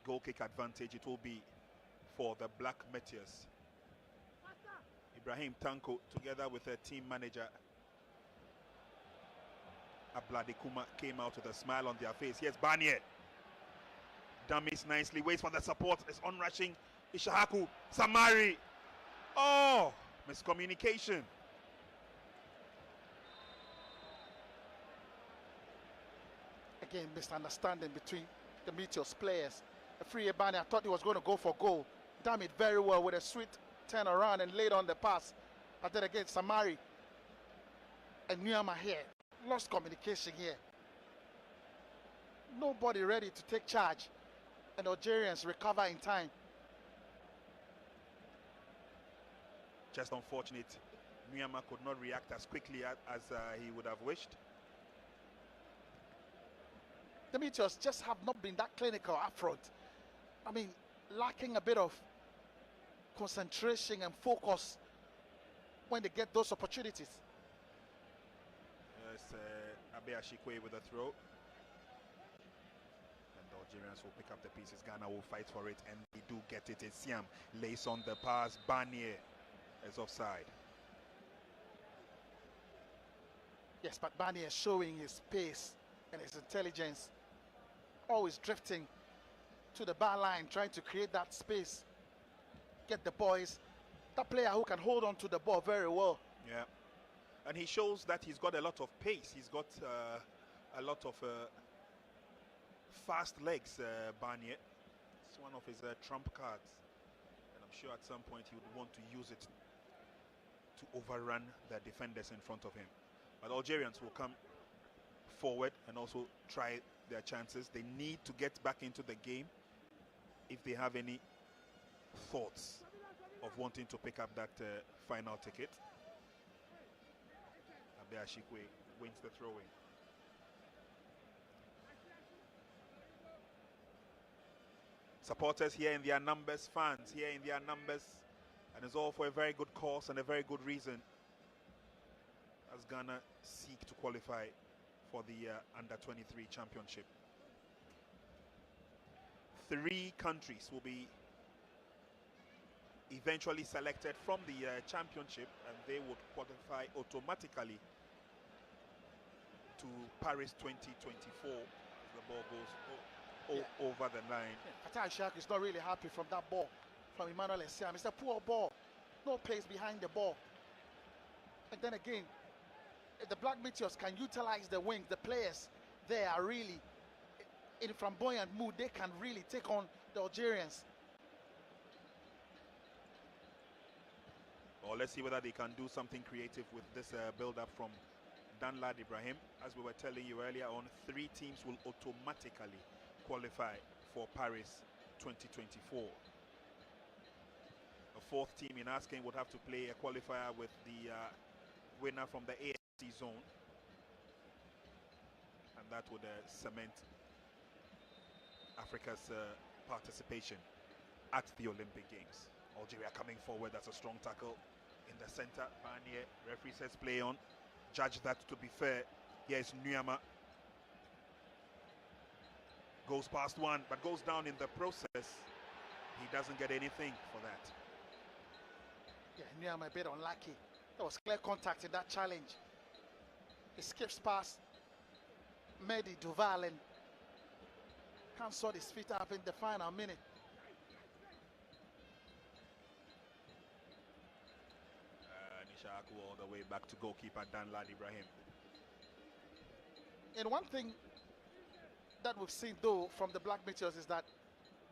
Goal kick advantage, it will be for the Black Meteors. Ibrahim Tanko, together with their team manager, Abladekuma, came out with a smile on their face. Here's Barnier. Dummies nicely, waits for the support, is on-rushing. Ishahaku, Samari. Oh, miscommunication. Again, misunderstanding between the Meteors players. The free Ebani, I thought he was going to go for goal. Damn it very well with a sweet turn around and laid on the pass. But then again, Samari and Nyama here. Lost communication here. Nobody ready to take charge. And Algerians recover in time. Just unfortunate, Nyama could not react as quickly as he would have wished. The Meteors just have not been that clinical up front. I mean, lacking a bit of concentration and focus when they get those opportunities. Yes, Abe Ashikwe with a throw. And the Algerians will pick up the pieces. Ghana will fight for it, and they do get it. Siam lays on the pass. Barnier is offside. Yes, but Barnier is showing his pace and his intelligence. Always drifting to the bar line, trying to create that space. Get the boys. That player who can hold on to the ball very well. Yeah. And he shows that he's got a lot of pace. He's got a lot of fast legs, Barnier. It's one of his trump cards. And I'm sure at some point he would want to use it to overrun the defenders in front of him. But Algerians will come forward and also try their chances. They need to get back into the game if they have any thoughts of wanting to pick up that final ticket. Abe Ashikwe wins the throw-in. Supporters here in their numbers, fans here in their numbers, and it's all for a very good cause and a very good reason as Ghana seek to qualify for the Under-23 Championship. 3 countries will be eventually selected from the championship, and they would qualify automatically to Paris 2024. The ball goes over the line. Fatai Shak is not really happy from that ball from Emmanuel Esiam. It's a poor ball. No pace behind the ball. And then again, if the Black Meteors can utilize the wings, the players there are really in flamboyant mood. They can really take on the Algerians. Well, let's see whether they can do something creative with this build-up from Dan Ladd Ibrahim. As we were telling you earlier on, 3 teams will automatically qualify for Paris 2024. A 4th team in asking would have to play a qualifier with the winner from the AFC zone, and that would cement Africa's participation at the Olympic Games. Algeria coming forward. That's a strong tackle in the center. Barnier, referee says play on. Judge that to be fair. Here is Nyama. Goes past one, but goes down in the process. He doesn't get anything for that. Yeah, Nyama a bit unlucky. There was clear contact in that challenge. He skips past Mehdi Duval and can't sort his feet up in the final minute. Nishaku all the way back to goalkeeper Dan Ladd Ibrahim. And one thing that we've seen though from the Black Meteors is that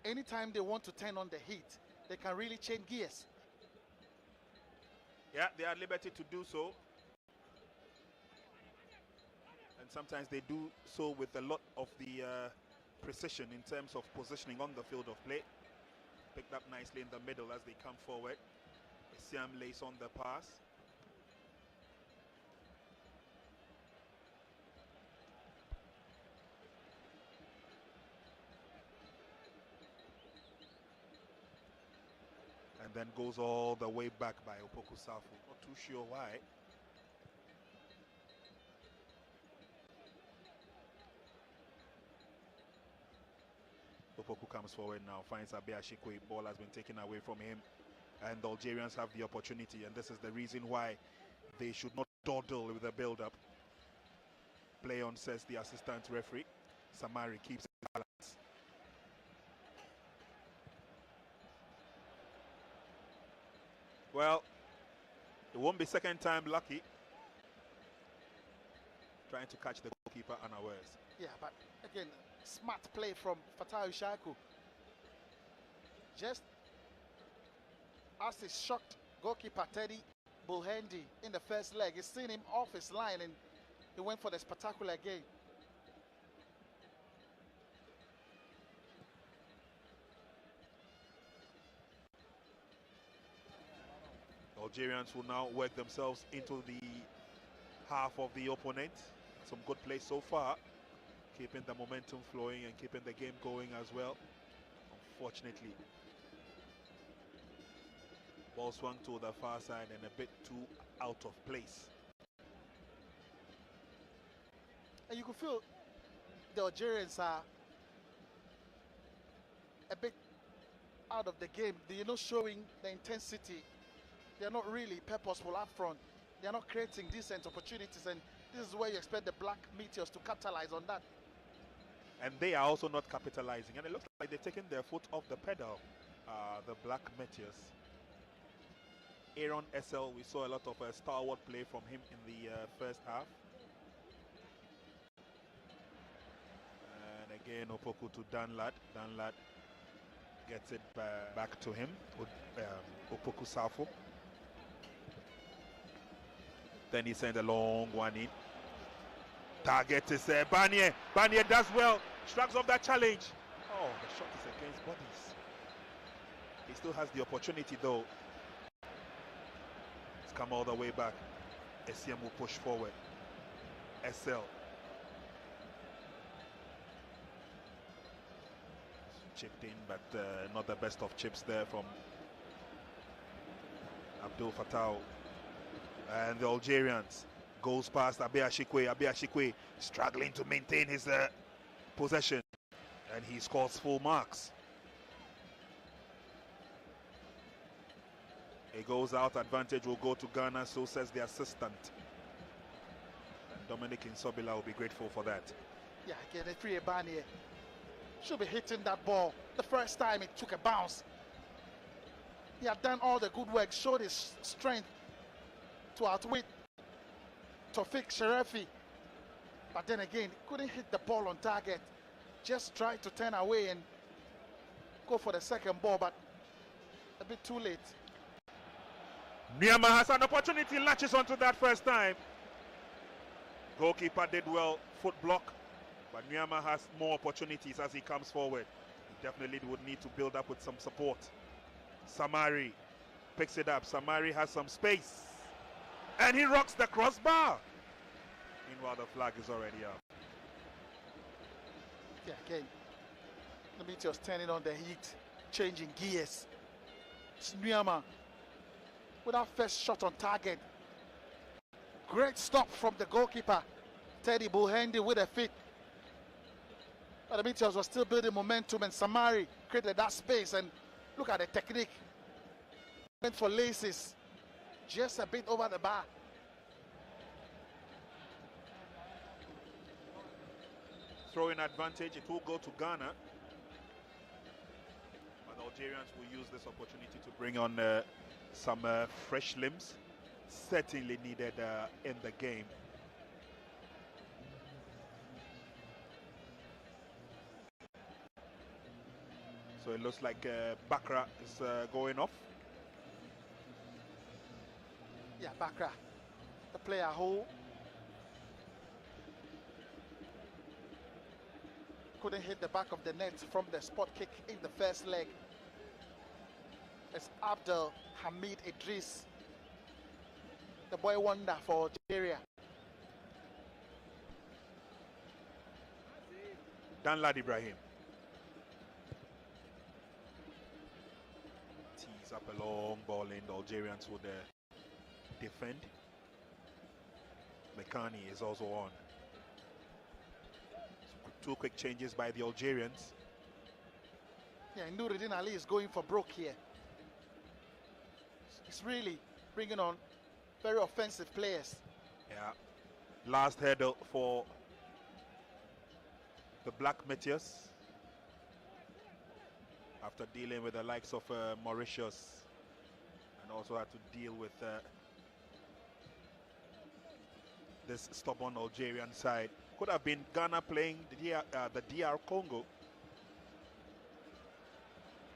anytime they want to turn on the heat, they can really change gears. Yeah, they are at liberty to do so. And sometimes they do so with a lot of the precision in terms of positioning on the field of play. Picked up nicely in the middle as they come forward. Siam lays on the pass. And then goes all the way back by Opoku Safu. Not too sure why. Opoku comes forward now, finds Abe Ashikwe. Ball has been taken away from him. And the Algerians have the opportunity. And this is the reason why they should not dawdle with the build-up. Play on, says the assistant referee. Samari keeps his balance. Well, it won't be second time lucky. Trying to catch the goalkeeper unawares. Yeah, but again, smart play from Fatah Ishaku. Just as he shocked goalkeeper Teddy Bulhendi in the first leg, he's seen him off his line and he went for the spectacular game. Algerians will now work themselves into the half of the opponent. Some good play so far, keeping the momentum flowing and keeping the game going as well. Unfortunately, ball swung to the far side and a bit too out of place. And you can feel the Algerians are a bit out of the game. They're not showing the intensity. They're not really purposeful up front. They're not creating decent opportunities, and this is where you expect the Black Meteors to capitalize on that. And they are also not capitalizing, and it looks like they're taking their foot off the pedal, the Black Meteors. Aaron SL, we saw a lot of stalwart play from him in the first half. And again, Opoku to Danlad. Danlad gets it back to him, Opoku Safo. Then he sent a long one in. Target is Barnier. Barnier does well. Shrugs off that challenge. Oh, the shot is against bodies. He still has the opportunity though. It's come all the way back. SCM will push forward. SL. Chipped in, but not the best of chips there from Abdul Fattah. And the Algerians goes past Abe Ashikwe. Abe Ashikwe struggling to maintain his possession, and he scores full marks. It goes out, advantage will go to Ghana, so says the assistant. And Dominic Insobila will be grateful for that. Yeah, again, the free Barnier should be hitting that ball the first time it took a bounce. He had done all the good work, showed his strength to outwit Tofik Sharafi, but then again couldn't hit the ball on target. Just tried to turn away and go for the second ball, but a bit too late. Nyama has an opportunity, latches onto that first time. Goalkeeper did well, foot block, but Nyama has more opportunities as he comes forward. He definitely would need to build up with some support. Samari picks it up. Samari has some space, and he rocks the crossbar. Meanwhile, the flag is already up. Yeah, again, the Meteors turning on the heat, changing gears. It's Nyama with our first shot on target. Great stop from the goalkeeper, Teddy Bulhendi, with a fit. But the Meteors were still building momentum, and Samari created that space, and look at the technique. Went for laces, just a bit over the bar. Throwing advantage, it will go to Ghana. But the Algerians will use this opportunity to bring on some fresh limbs. Certainly needed in the game. So So it looks like Bakra is going off. Yeah, Bakra, the player who couldn't hit the back of the net from the spot kick in the first leg. It's Abdel Hamid Idris, the boy wonder for Algeria. Danlad Ibrahim tees up a long ball in. The Algerians would defend. Mekani is also on. Two quick changes by the Algerians. Yeah, Nuruddin Ali is going for broke here. He's really bringing on very offensive players. Yeah. Last hurdle for the Black Meteors after dealing with the likes of Mauritius, and also had to deal with this stubborn Algerian side. Could have been Ghana playing the DR Congo,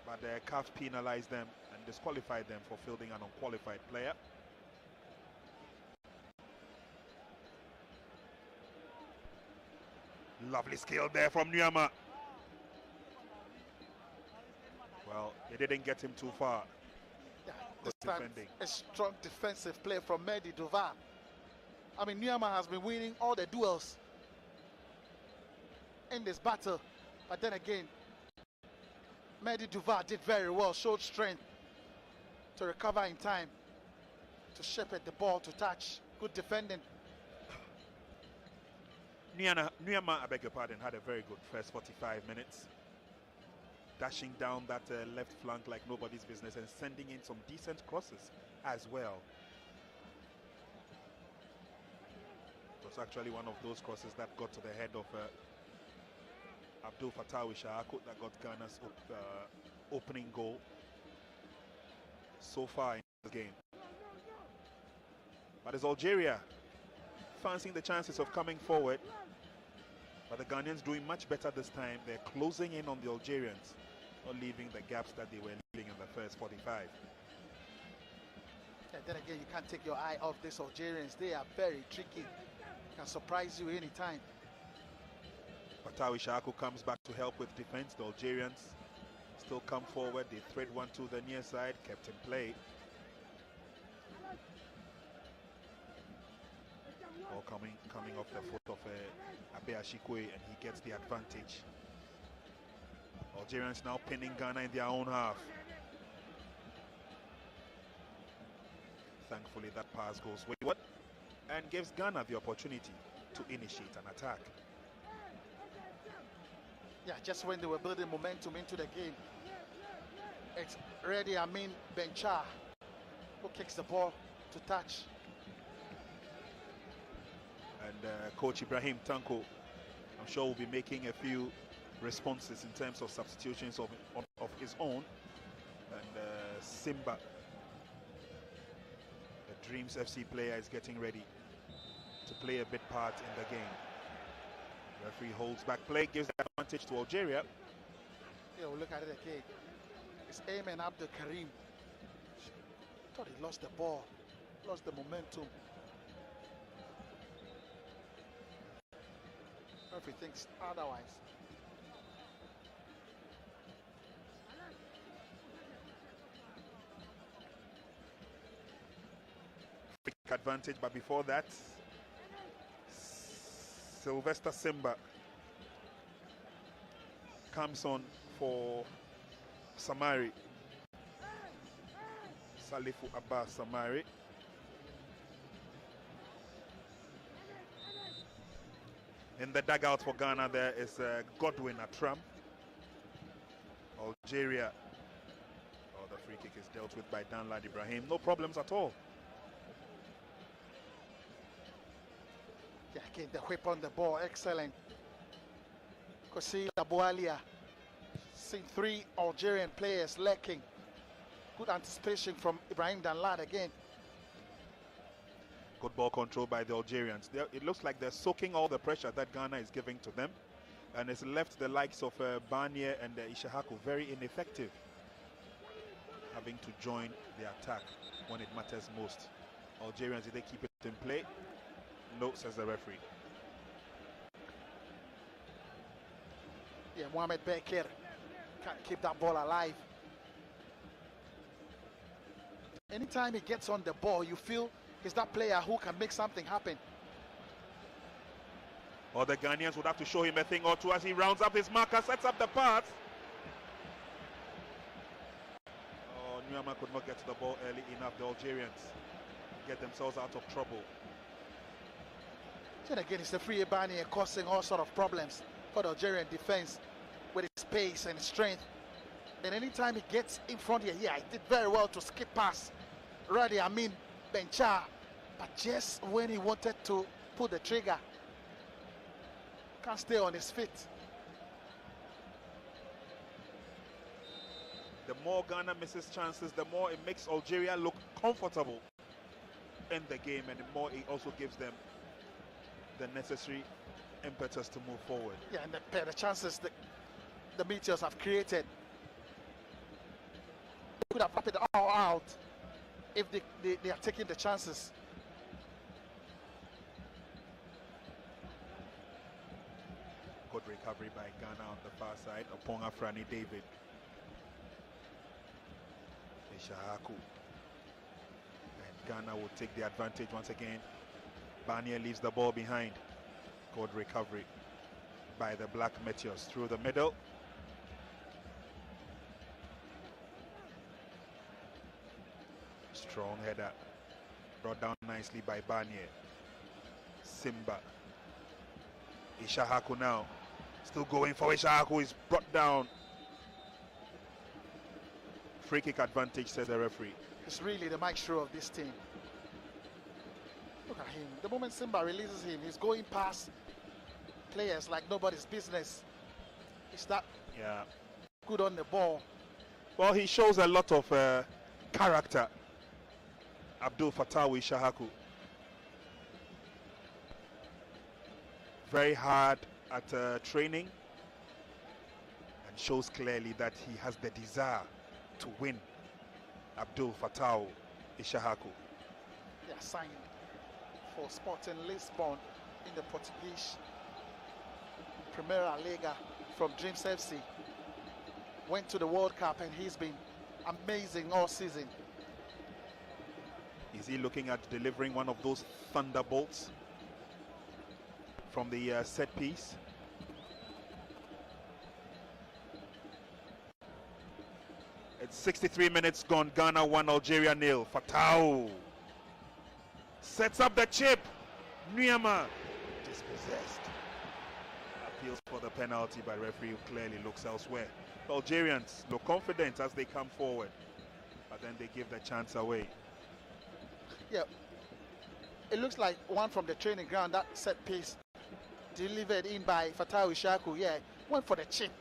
but the CAF penalized them and disqualified them for fielding an unqualified player. Lovely skill there from Nyama. Well, it didn't get him too far. Yeah, Good this time defending. a strong defensive play from Mehdi Duvar. I mean, Nyama has been winning all the duels in this battle, but then again, Mehdi Duvar did very well, showed strength to recover in time, to shepherd the ball to touch. Good defending. Nyama, I beg your pardon, had a very good first 45 minutes. Dashing down that left flank like nobody's business and sending in some decent crosses as well. It was actually one of those crosses that got to the head of Abdul Fattah Wishaako that got Ghana's opening goal so far in the game. But it's Algeria fancying the chances of coming forward, but the Ghanaians doing much better this time. They're closing in on the Algerians, not leaving the gaps that they were leaving in the first 45. And then again, you can't take your eye off these Algerians. They are very tricky, can surprise you anytime. Fattah Wishaako comes back to help with defense. The Algerians still come forward. They thread one to the near side, kept in play. All coming off the foot of Abe Ashikwe, and he gets the advantage. Algerians now pinning Ghana in their own half. Thankfully, that pass goes wayward and gives Ghana the opportunity to initiate an attack. Yeah, just when they were building momentum into the game, it's Redi Amin Benchar who kicks the ball to touch. And Coach Ibrahim Tanko, I'm sure, will be making a few responses in terms of substitutions of his own. And Simba, the Dreams FC player, is getting ready to play a big part in the game. Referee holds back play, gives the advantage to Algeria. Yeah, we'll look at it again. It's Ayman Abdul Karim. Thought he lost the ball, lost the momentum. Referee thinks otherwise. Quick advantage, but before that, Sylvester Simba comes on for Samari. Salifu Abbas Samari. In the dugout for Ghana, there is Godwin Atram. Algeria. Oh, the free kick is dealt with by Danlad Ibrahim. No problems at all. Yeah, again, the whip on the ball, excellent. Kosi Laboalia, seeing three Algerian players lacking. Good anticipation from Ibrahim Danlad again. Good ball control by the Algerians. It looks like they're soaking all the pressure that Ghana is giving to them. And it's left the likes of Barnier and Ishahaku very ineffective, having to join the attack when it matters most. Algerians, did they keep it in play? No, says the referee. Yeah, Mohamed Bekir can't keep that ball alive. Anytime he gets on the ball, you feel he's that player who can make something happen. Or the Ghanaians would have to show him a thing or two as he rounds up his marker, sets up the pass. Oh, Nyama could not get to the ball early enough. The Algerians get themselves out of trouble. Then again, it's the free Barnier causing all sort of problems for the Algerian defense with his pace and strength. And anytime he gets in front here, yeah, he did very well to skip past Radi Amin Bencha. But just when he wanted to pull the trigger, can't stay on his feet. The more Ghana misses chances, the more it makes Algeria look comfortable in the game, and the more it also gives them the necessary impetus to move forward. Yeah, and the chances that the Meteors have created could have wrapped it all out if they are taking the chances. Good recovery by Ghana on the far side. Oponga Franny David. Ishahaku. And Ghana will take the advantage once again. Barnier leaves the ball behind. Good recovery by the Black Meteors through the middle. Strong header. Brought down nicely by Barnier. Simba. Ishahaku now. Still going for Ishahaku, is brought down. Free kick advantage, says the referee. It's really the maestro of this team. Look at him. The moment Simba releases him, he's going past players like nobody's business. He's that good on the ball. Well, he shows a lot of character. Abdul Fattah Ishahaku. Very hard at training, and shows clearly that he has the desire to win. Abdul Fattah Ishahaku. Yeah, signed for Sporting Lisbon in the Portuguese Primeira Liga from Dreams FC. Went to the World Cup and he's been amazing all season. Is he looking at delivering one of those thunderbolts from the set piece? It's 63 minutes gone. Ghana 1, Algeria 0. Fatau sets up the chip. Nyama dispossessed. Appeals for the penalty, but referee who clearly looks elsewhere. The Algerians look confident as they come forward, but then they give the chance away. Yeah, it looks like one from the training ground. That set piece delivered in by Fattah Ishahaku. Yeah, went for the chip.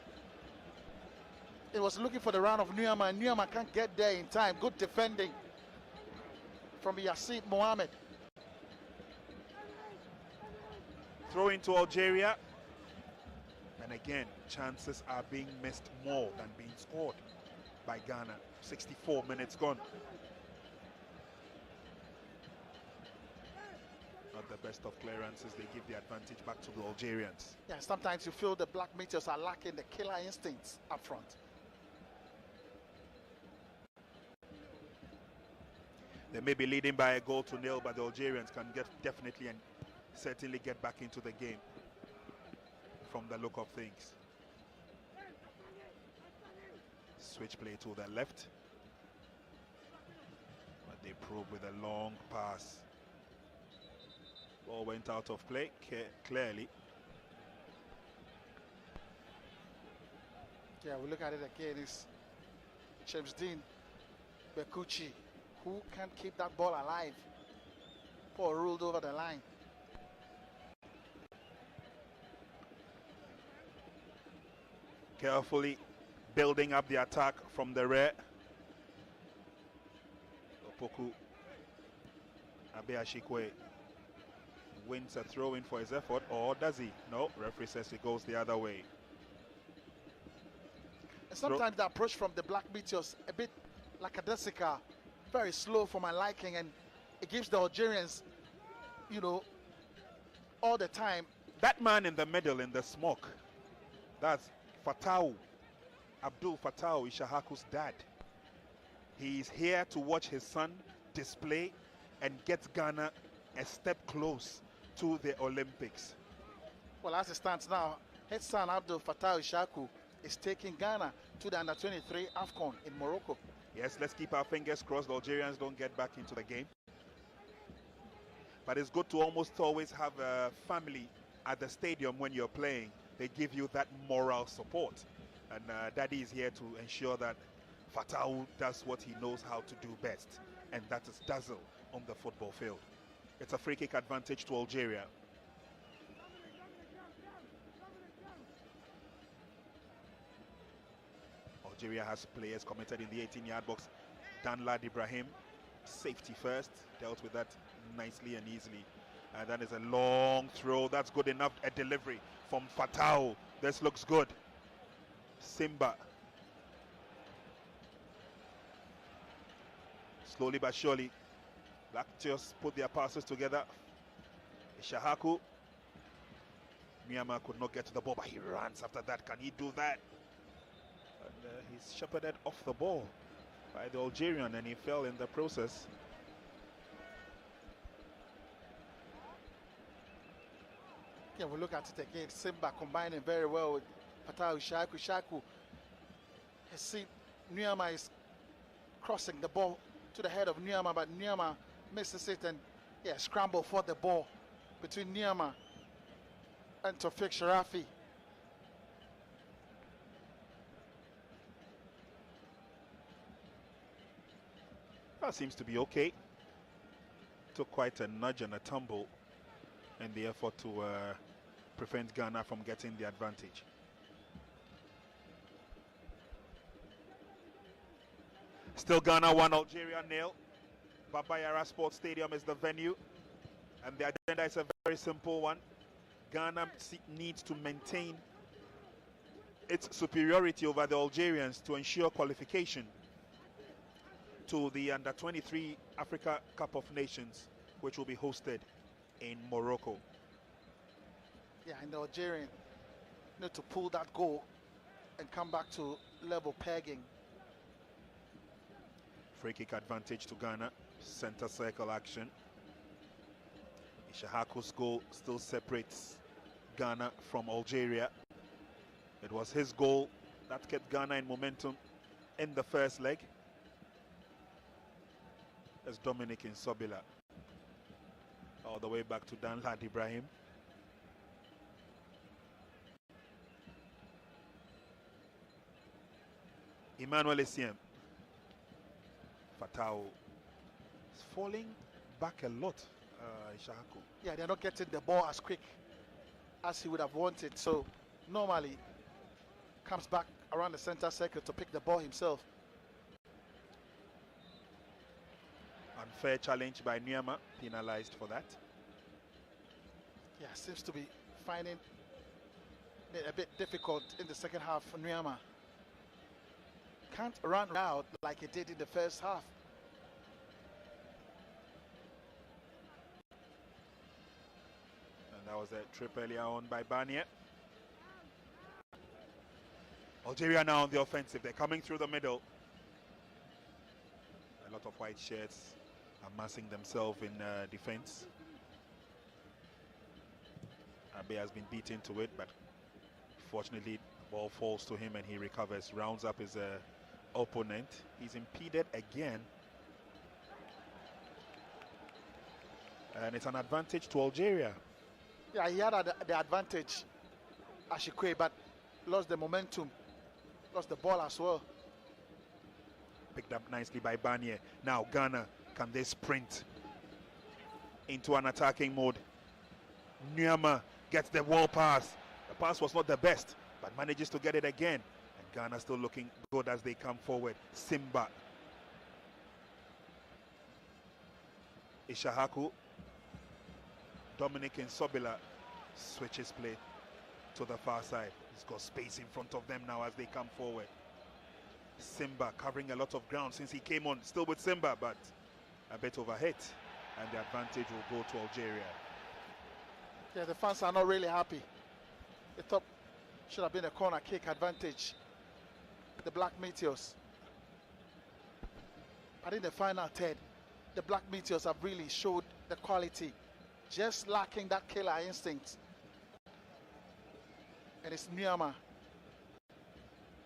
It was looking for the round of Nyama, and Nyama can't get there in time. Good defending from Yassid Mohamed. Throw into Algeria, and again chances are being missed more than being scored by Ghana. 64 minutes gone. Not the best of clearances. They give the advantage back to the Algerians. Yeah, sometimes you feel the Black Meteors are lacking the killer instincts up front. They may be leading by a goal to nil, but the Algerians can definitely and certainly get back into the game from the look of things. Switch play to the left, but they probe with a long pass. Ball went out of play clearly. Yeah, we look at it again. It's Shamsdeen Bekuchi who can't keep that ball alive. Ball ruled over the line. Carefully building up the attack from the rear. Opoku Abeashikwe wins a throw-in for his effort, or does he? No, referee says it goes the other way. And sometimes the approach from the Black Meteors a bit lackadaisical, very slow for my liking, and it gives the Algerians, you know, all the time. That man in the middle in the smoke, that's Fatau, Abdul Fatau Ishahaku's dad. He's here to watch his son display and get Ghana a step close to the Olympics. Well, as it stands now, his son Abdul Fattah Ishaku is taking Ghana to the under-23 AFCON in Morocco. Yes, let's keep our fingers crossed the Algerians don't get back into the game. But it's good to almost always have a family at the stadium when you're playing. They give you that moral support. And Daddy is here to ensure that Fatau does what he knows how to do best, and that is dazzle on the football field. It's a free kick advantage to Algeria. Algeria has players committed in the 18-yard box. Danlad Ibrahim, safety first, dealt with that nicely and easily. And that is a long throw. That's good enough. A delivery from Fatau. This looks good. Simba. Slowly but surely, Black just put their passes together. Ishahaku. Myanmar could not get to the ball, but he runs after that. Can he do that? And he's shepherded off the ball by the Algerian, and he fell in the process. Yeah, we look at it again. Simba combining very well with Fatah Ishaku. Ishaku has seen Myanmar is crossing the ball to the head of Myanmar, but Myanmar misses it, and yeah, scramble for the ball between Myanmar and Tawfiq Sharafi. That seems to be okay. Took quite a nudge and a tumble in the effort to prevent Ghana from getting the advantage. Still Ghana 1, Algeria 0. Baba Yara Sports Stadium is the venue, and the agenda is a very simple one. Ghana needs to maintain its superiority over the Algerians to ensure qualification to the Under-23 Africa Cup of Nations, which will be hosted in Morocco. Yeah, and the Algerian need to pull that goal and come back to level pegging. Free kick advantage to Ghana. Center circle action. Ishahaku's goal still separates Ghana from Algeria. It was his goal that kept Ghana in momentum in the first leg. As Dominic Insobila. All the way back to Danlad Ibrahim. Emmanuel Essien. Fatau is falling back a lot, Ishahaku. Yeah, they're not getting the ball as quick as he would have wanted, so normally comes back around the center circle to pick the ball himself. Unfair challenge by Myanmar, penalized for that. Yeah, seems to be finding it a bit difficult in the second half for Myanmar. Can't run out like he did in the first half. And that was a trip earlier on by Barnier. Algeria now on the offensive. They're coming through the middle. A lot of white shirts amassing themselves in defense. Abe has been beaten to it, but fortunately the ball falls to him and he recovers, rounds up his opponent. He's impeded again, and it's an advantage to Algeria. Yeah, he had the advantage, Ashikwe, but lost the momentum, lost the ball as well. Picked up nicely by Barnier. Now Ghana, can they sprint into an attacking mode? Myanmar gets the wall pass. The pass was not the best, but manages to get it again. And Ghana still looking good as they come forward. Simba. Ishahaku. Dominic Nsobila switches play to the far side. He's got space in front of them now as they come forward. Simba covering a lot of ground since he came on, still with Simba, but a bit overhit, and the advantage will go to Algeria. Yeah, the fans are not really happy. The top should have been a corner kick advantage. The Black Meteors. But in the final third, the Black Meteors have really showed the quality, just lacking that killer instinct. And it's Nyama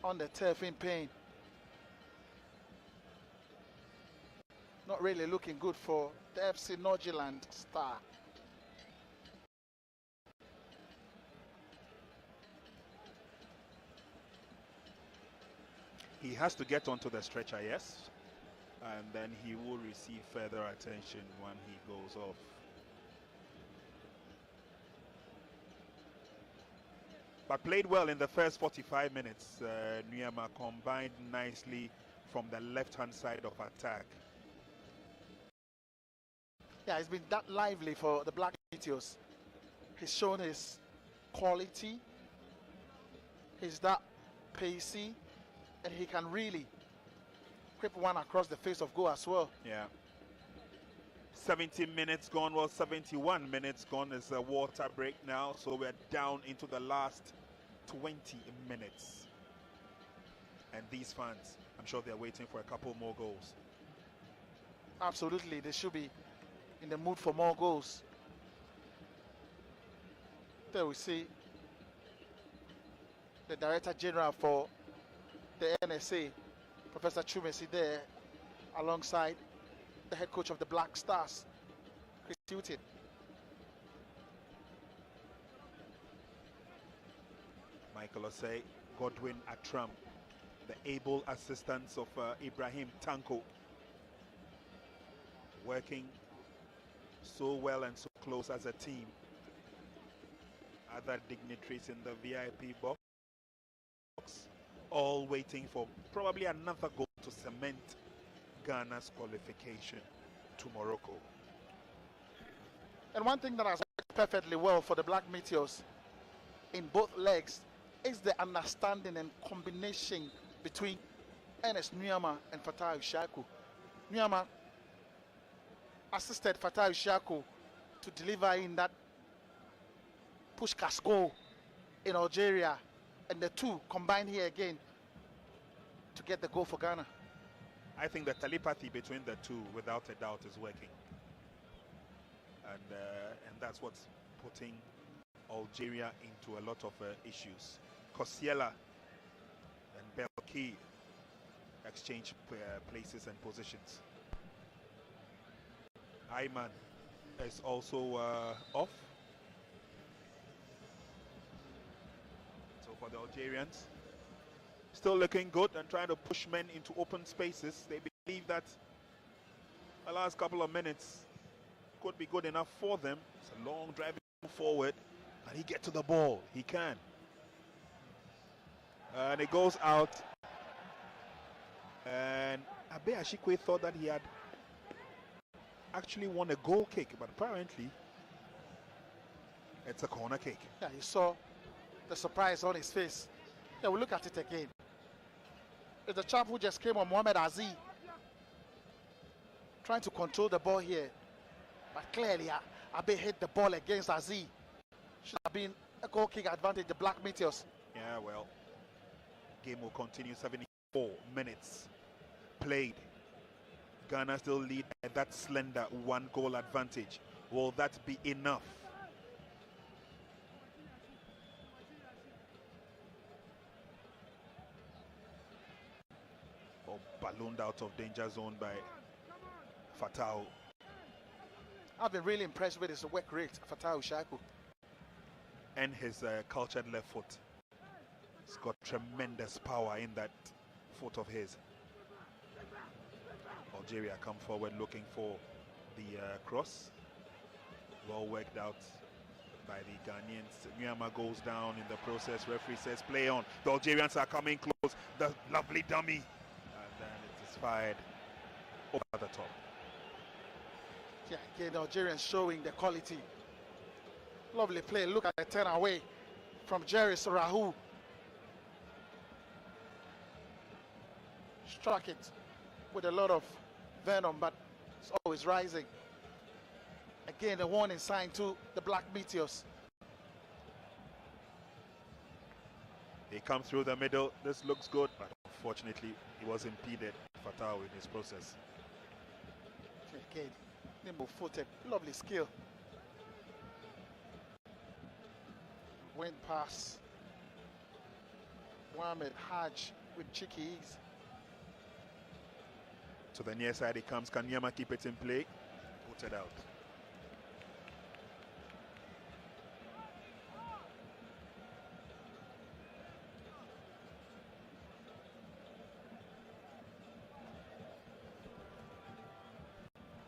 on the turf in pain. Not really looking good for the FC Norgeland star. He has to get onto the stretcher, yes, and then he will receive further attention when he goes off. But played well in the first 45 minutes. Nyama combined nicely from the left-hand side of attack. Yeah, it's been that lively for the Black Meteors. He's shown his quality. He's that pacey, and he can really whip one across the face of goal as well. Yeah. 70 minutes gone, well, 71 minutes gone is a water break now, so we're down into the last 20 minutes. And these fans, I'm sure they're waiting for a couple more goals. Absolutely, they should be in the mood for more goals. There we see the Director General for the NSA, Professor Chumesi, there alongside the head coach of the Black Stars, Chris Hutton. Michael Osei, Godwin Atram, the able assistants of Ibrahim Tanko, working so well and so close as a team. Other dignitaries in the VIP box, all waiting for probably another goal to cement Ghana's qualification to Morocco. And one thing that has worked perfectly well for the Black Meteors in both legs is the understanding and combination between Ernest Nyama and Fatai Ishaku. Nyama assisted Fatai Ishaku to deliver in that push-cast goal in Algeria, and the two combined here again to get the goal for Ghana. I think the telepathy between the two, without a doubt, is working, and that's what's putting Algeria into a lot of issues. Koscielny and Belki exchange places and positions. Ayman is also off. So for the Algerians, still looking good and trying to push men into open spaces. They believe that the last couple of minutes could be good enough for them. It's a long driving forward. Can he get to the ball? He can. And it goes out. And Abe Ashikwe thought that he had actually won a goal kick, but apparently it's a corner kick. Yeah, you saw the surprise on his face. Yeah, we'll look at it again. It's the chap who just came on, Mohamed Aziz, trying to control the ball here. But clearly, Abe hit the ball against Aziz. Should have been a goal kick advantage, the Black Meteors. Yeah, well, game will continue. 74 minutes played. Ghana still lead at that slender one goal advantage. Will that be enough? Oh, ballooned out of danger zone by Fatau. I've been really impressed with his work rate, Fatai Ishaku. And his cultured left foot. He's got tremendous power in that foot of his. Algeria come forward looking for the cross. Well worked out by the Ghanaians. Nyama goes down in the process. Referee says play on. The Algerians are coming close. The lovely dummy. And then it is fired over the top. Yeah, again, the Algerians showing the quality Lovely play. Look at the turn away from Jerry's Rahu. Struck it with a lot of venom, but it's always rising. Again, a warning sign to the Black Meteors. They come through the middle. This looks good, but unfortunately, he was impeded, Fatau, in his process. Again, nimble-footed, lovely skill. Went past Mohamed Hajj with cheeky ease. To the near side he comes. Can Nyama keep it in play? Put it out.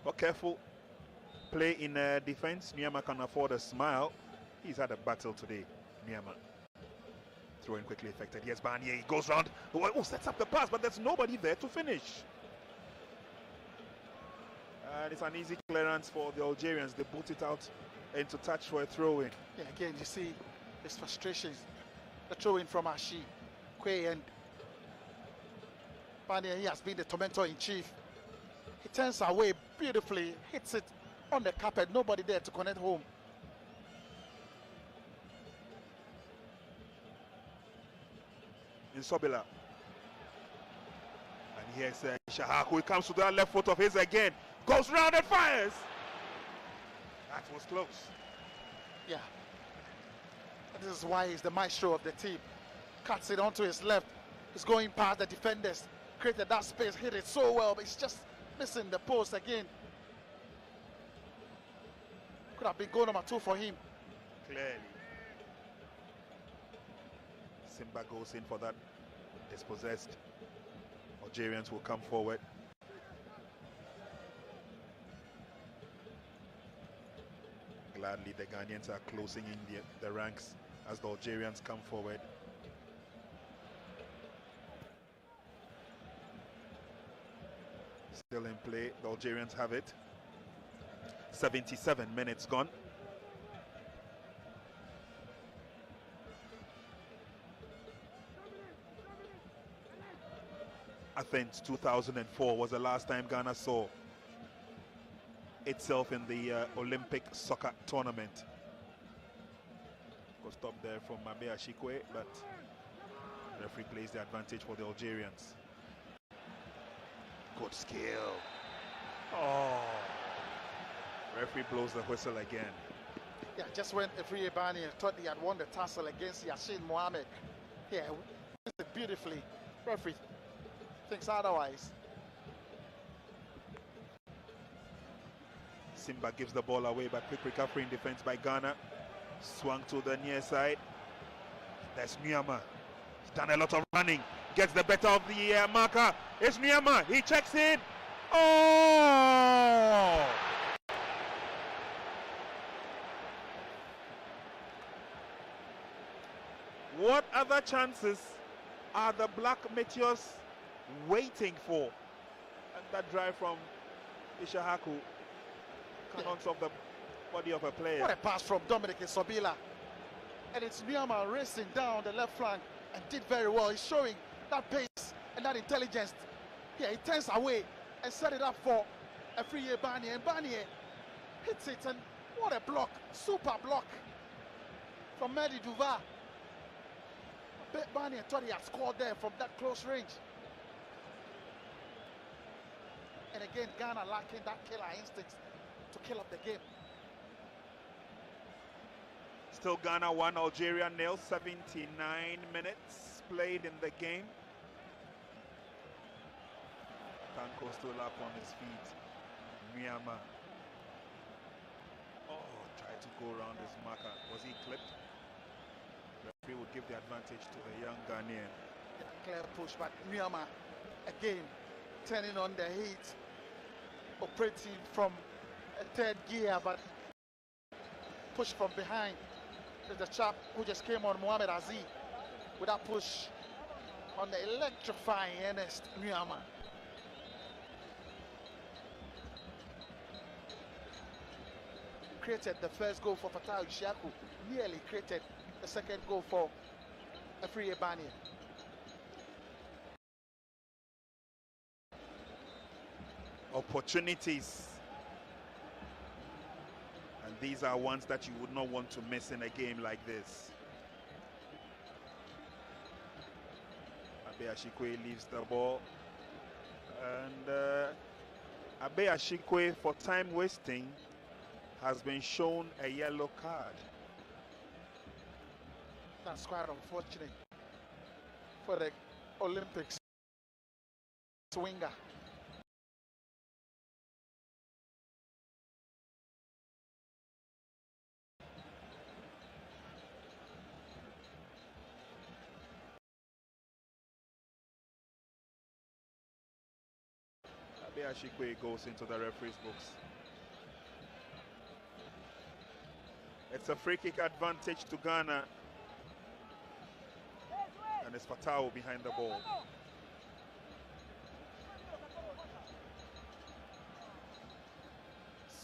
But careful play in defense. Nyama can afford a smile. He's had a battle today, Nyama. Throw in quickly affected. Yes, Barnier, he goes round. Oh, sets up the pass, but there's nobody there to finish. And it's an easy clearance for the Algerians. They boot it out into touch for a throw-in. Yeah, again, you see his frustrations. The throw-in from Ashi, Kwe, and Barnier, he has been the tormentor in chief. He turns away beautifully, hits it on the carpet, nobody there to connect home. In Sobila. And here's Shahaku. He comes to that left foot of his again. Goes round and fires. That was close. Yeah. This is why he's the maestro of the team. Cuts it onto his left. He's going past the defenders. Created that space, hit it so well, but he's just missing the post again. Could have been goal number 2 for him. Clearly. Simba goes in for that dispossessed. Algerians will come forward. Gladly, the Ghanaians are closing in the ranks as the Algerians come forward. Still in play, the Algerians have it. 77 minutes gone. Athens 2004 was the last time Ghana saw itself in the Olympic soccer tournament. Got stopped there from Mabe Ashikwe, but the referee plays the advantage for the Algerians. Good skill. Oh, referee blows the whistle again. Yeah, just when Efriye Bani thought he had won the tussle against Yashin Mohamed. Yeah, beautifully. Referee thinks otherwise. Simba gives the ball away, but quick recovery in defense by Ghana. Swung to the near side. There's Nyama. He's done a lot of running. Gets the better of the marker. It's Nyama. He checks in. Oh! What other chances are the Black Meteors waiting for? And that drive from Ishahaku cannons off the body of a player. What a pass from Dominic Sobila. And it's Nyama racing down the left flank and did very well. He's showing that pace and that intelligence. Yeah, he turns away and set it up for Efriye Barnier. And Barnier hits it, and what a block. Super block from Mehdi Duva. Barnier thought he had scored there from that close range. And again, Ghana lacking that killer instinct to kill up the game. Still Ghana 1, Algeria 0, 79 minutes played in the game. Tanko still up on his feet. Myanmar. Oh, tried to go around his marker. Was he clipped? Referee would give the advantage to the young Ghanaian. Clear push, but Myanmar again turning on the heat, operating from a third gear, but push from behind. There's the chap who just came on, Mohamed Aziz, with that push on the electrifying Ernest Myanmar. created the first goal for Fatal Ishaku, nearly created the second goal for Efri Ebania. Opportunities. And these are ones that you would not want to miss in a game like this. Abe Ashikwe leaves the ball. And Abe Ashikwe, for time wasting, has been shown a yellow card. That's quite unfortunate for the Olympics winger. Abe Ashikwe goes into the referee's books. It's a free kick advantage to Ghana. And it's Fatau behind the ball.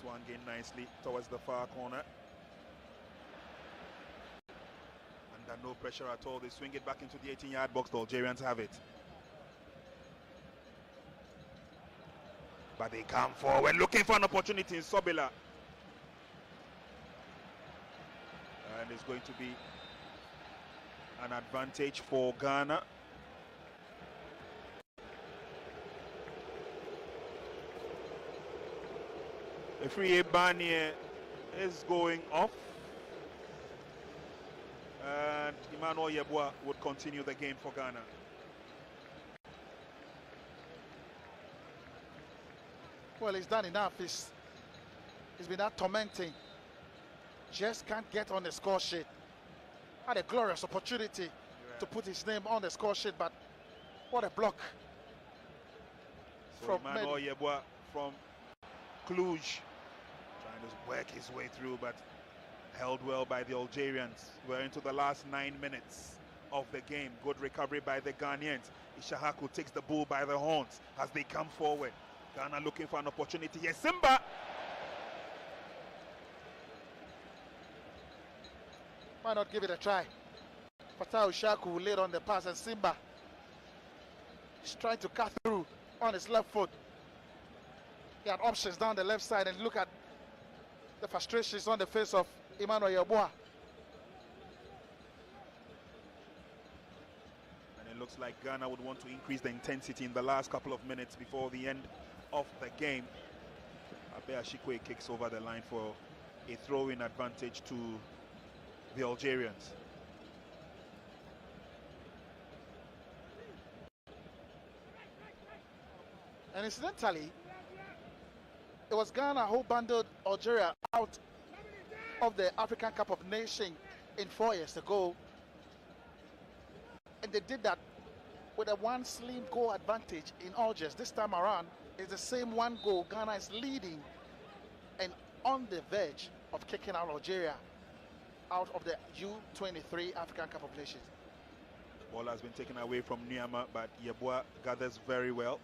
Swung in nicely towards the far corner. Under no pressure at all, they swing it back into the 18-yard box. The Algerians have it. But they come forward looking for an opportunity in Sobila. And it's going to be an advantage for Ghana. Efri Ebania is going off. And Emmanuel Yeboah would continue the game for Ghana. Well, he's done enough. He's been that tormenting. Just can't get on the score sheet. Had a glorious opportunity to put his name on the score sheet, but what a block. So Emmanuel Yeboah from Cluj trying to work his way through, but held well by the Algerians. We're into the last 9 minutes of the game. Good recovery by the Ghanaians. Ishahaku takes the bull by the horns as they come forward. Ghana looking for an opportunity. Yes, Simba! Why not give it a try? Fatau Shaku laid on the pass, and Simba is trying to cut through on his left foot. He had options down the left side, and look at the frustrations on the face of Emmanuel Yeboah. And it looks like Ghana would want to increase the intensity in the last couple of minutes before the end of the game. Abe Ashikwe kicks over the line for a throw-in advantage to the Algerians. And incidentally, it was Ghana who bundled Algeria out of the African Cup of Nations in 4 years ago. And they did that with a one slim goal advantage in Algiers. This time around, it's the same one goal. Ghana is leading and on the verge of kicking out Algeria out of the U23 African Cup of Nations. Ball has been taken away from Niama, but Yeboah gathers very well.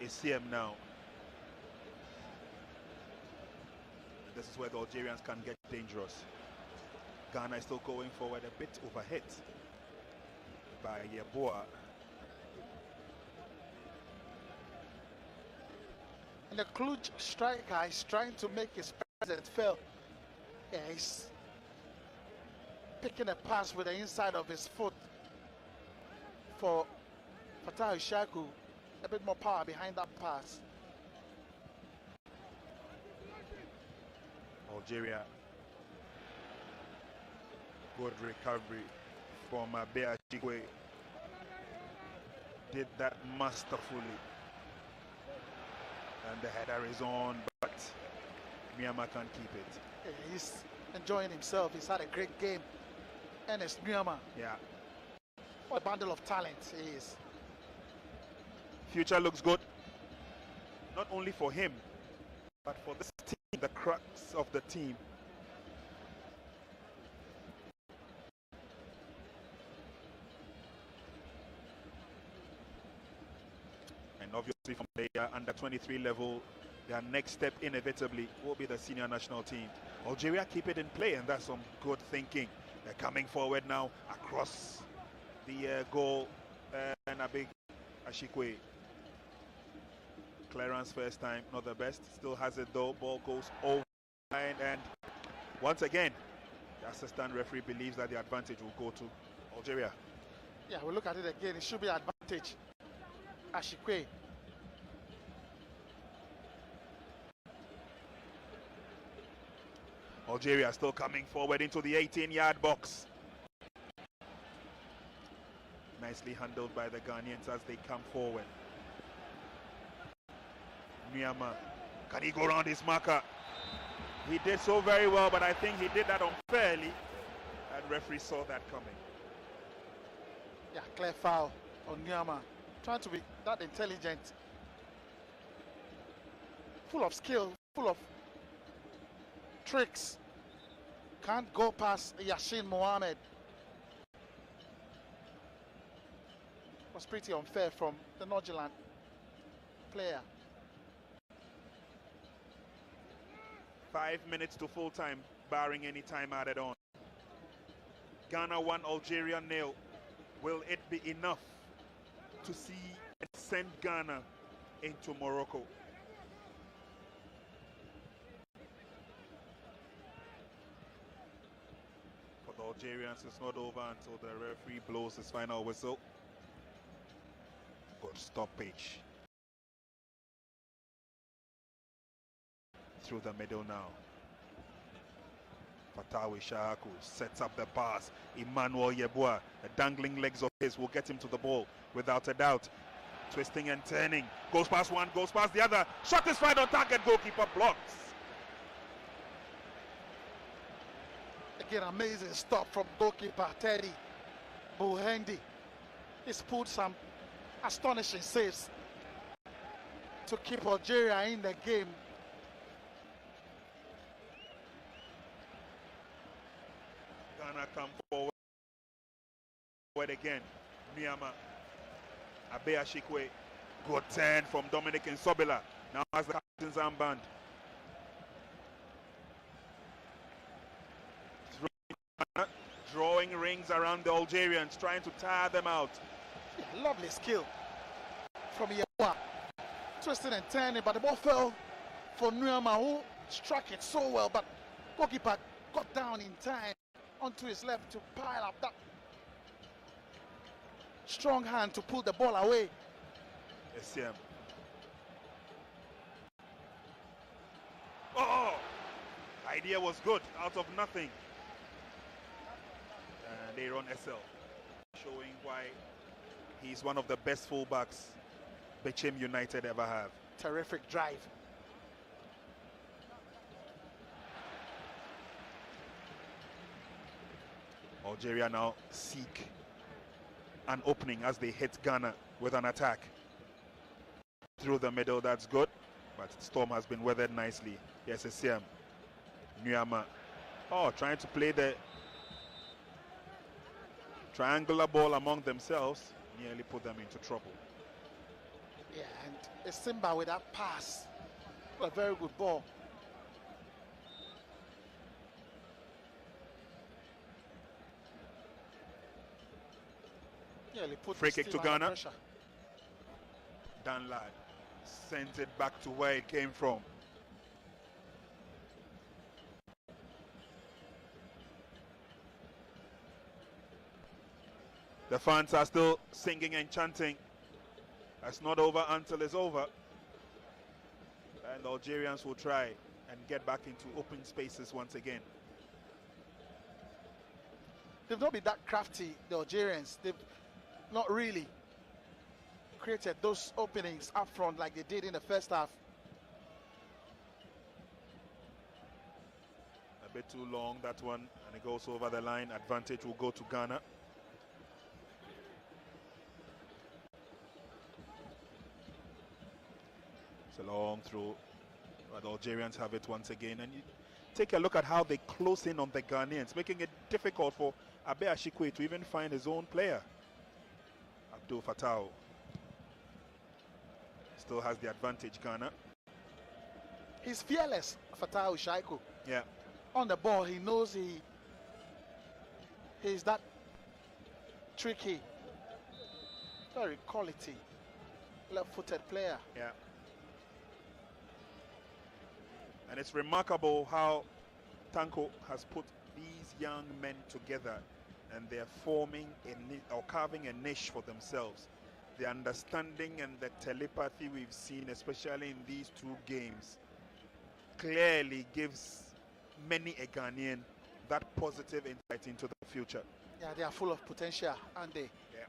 It's him now. This is where the Algerians can get dangerous. Ghana is still going forward, a bit overhit by Yeboah. And the Cluj striker is trying to make his presence felt. Yeah, he's picking a pass with the inside of his foot for Fatah Ishaku. A bit more power behind that pass. Algeria. Good recovery from Abe Ashikwe. Did that masterfully. And the header is on, but Myanmar can't keep it. Yeah, he's enjoying himself. He's had a great game. Ernest Myanmar. Yeah. What a bundle of talent he is. Future looks good. Not only for him, but for this team, the crux of the team. And obviously from the under 23 level, their next step inevitably will be the senior national team. Algeria keep it in play, and that's some good thinking. They're coming forward now across the goal, and a big Ashikwe. Clearance first time, not the best. Still has it though. Ball goes over, and once again, the assistant referee believes that the advantage will go to Algeria. Yeah, we look at it again. It should be advantage. Ashikwe. Algeria still coming forward into the 18-yard box. Nicely handled by the Ghanaians as they come forward. Nyama, can he go around his marker? He did so very well, but I think he did that unfairly, and referee saw that coming. Yeah, clear foul on Nyama. Trying to be that intelligent. Full of skill, full of tricks. Can't go past Yashin Mohammed. Was pretty unfair from the Norgeland player. 5 minutes to full time, barring any time added on. Ghana 1, Algeria 0. Will it be enough to see and send Ghana into Morocco? For the Algerians, it's not over until the referee blows his final whistle. Good stoppage. Through the middle now. Fatawi Shahaku sets up the pass. Emmanuel Yeboah, the dangling legs of his will get him to the ball without a doubt. Twisting and turning. Goes past one, goes past the other. Shot is right on target, goalkeeper blocks. Again, amazing stop from goalkeeper Teddy Buhendi. He's pulled some astonishing saves to keep Algeria in the game. Ghana come forward again. Nyama, Abe Ashikwe, good turn from Dominic Nsobila. Now has the captain's armband. Drawing rings around the Algerians, trying to tire them out. Yeah, lovely skill from Yeboah. Twisting and turning, but the ball fell for Nyama, who struck it so well, but goalkeeper got down in time onto his left to pile up that strong hand to pull the ball away. SCM. Oh! Idea was good, out of nothing. And Aaron SL showing why he's one of the best fullbacks Bechem United ever have. Terrific drive. Algeria now seek an opening as they hit Ghana with an attack. Through the middle, that's good, but Storm has been weathered nicely. Yes, SCM. Nyama. Oh, trying to play the triangular ball among themselves, nearly put them into trouble. Yeah, and Simba with that pass. A very good ball. Free kick to Ghana. Dan Lad sent it back to where it came from. The fans are still singing and chanting. It's not over until it's over. And the Algerians will try and get back into open spaces once again. They've not been that crafty, the Algerians. They've not really created those openings up front like they did in the first half. A bit too long, that one, and it goes over the line. Advantage will go to Ghana. It's a long throw, but the Algerians have it once again. And you take a look at how they close in on the Ghanaians, making it difficult for Abe Ashikwe to even find his own player. Abdul Fattah still has the advantage, Ghana. He's fearless, Fatawu Shaiku. Yeah. On the ball, he knows he's that tricky, very quality, left-footed player. Yeah. And it's remarkable how Tanko has put these young men together, and they're forming or carving a niche for themselves. The understanding and the telepathy we've seen, especially in these two games, clearly gives many a Ghanaian that positive insight into the future. Yeah, they are full of potential, aren't they? Yeah.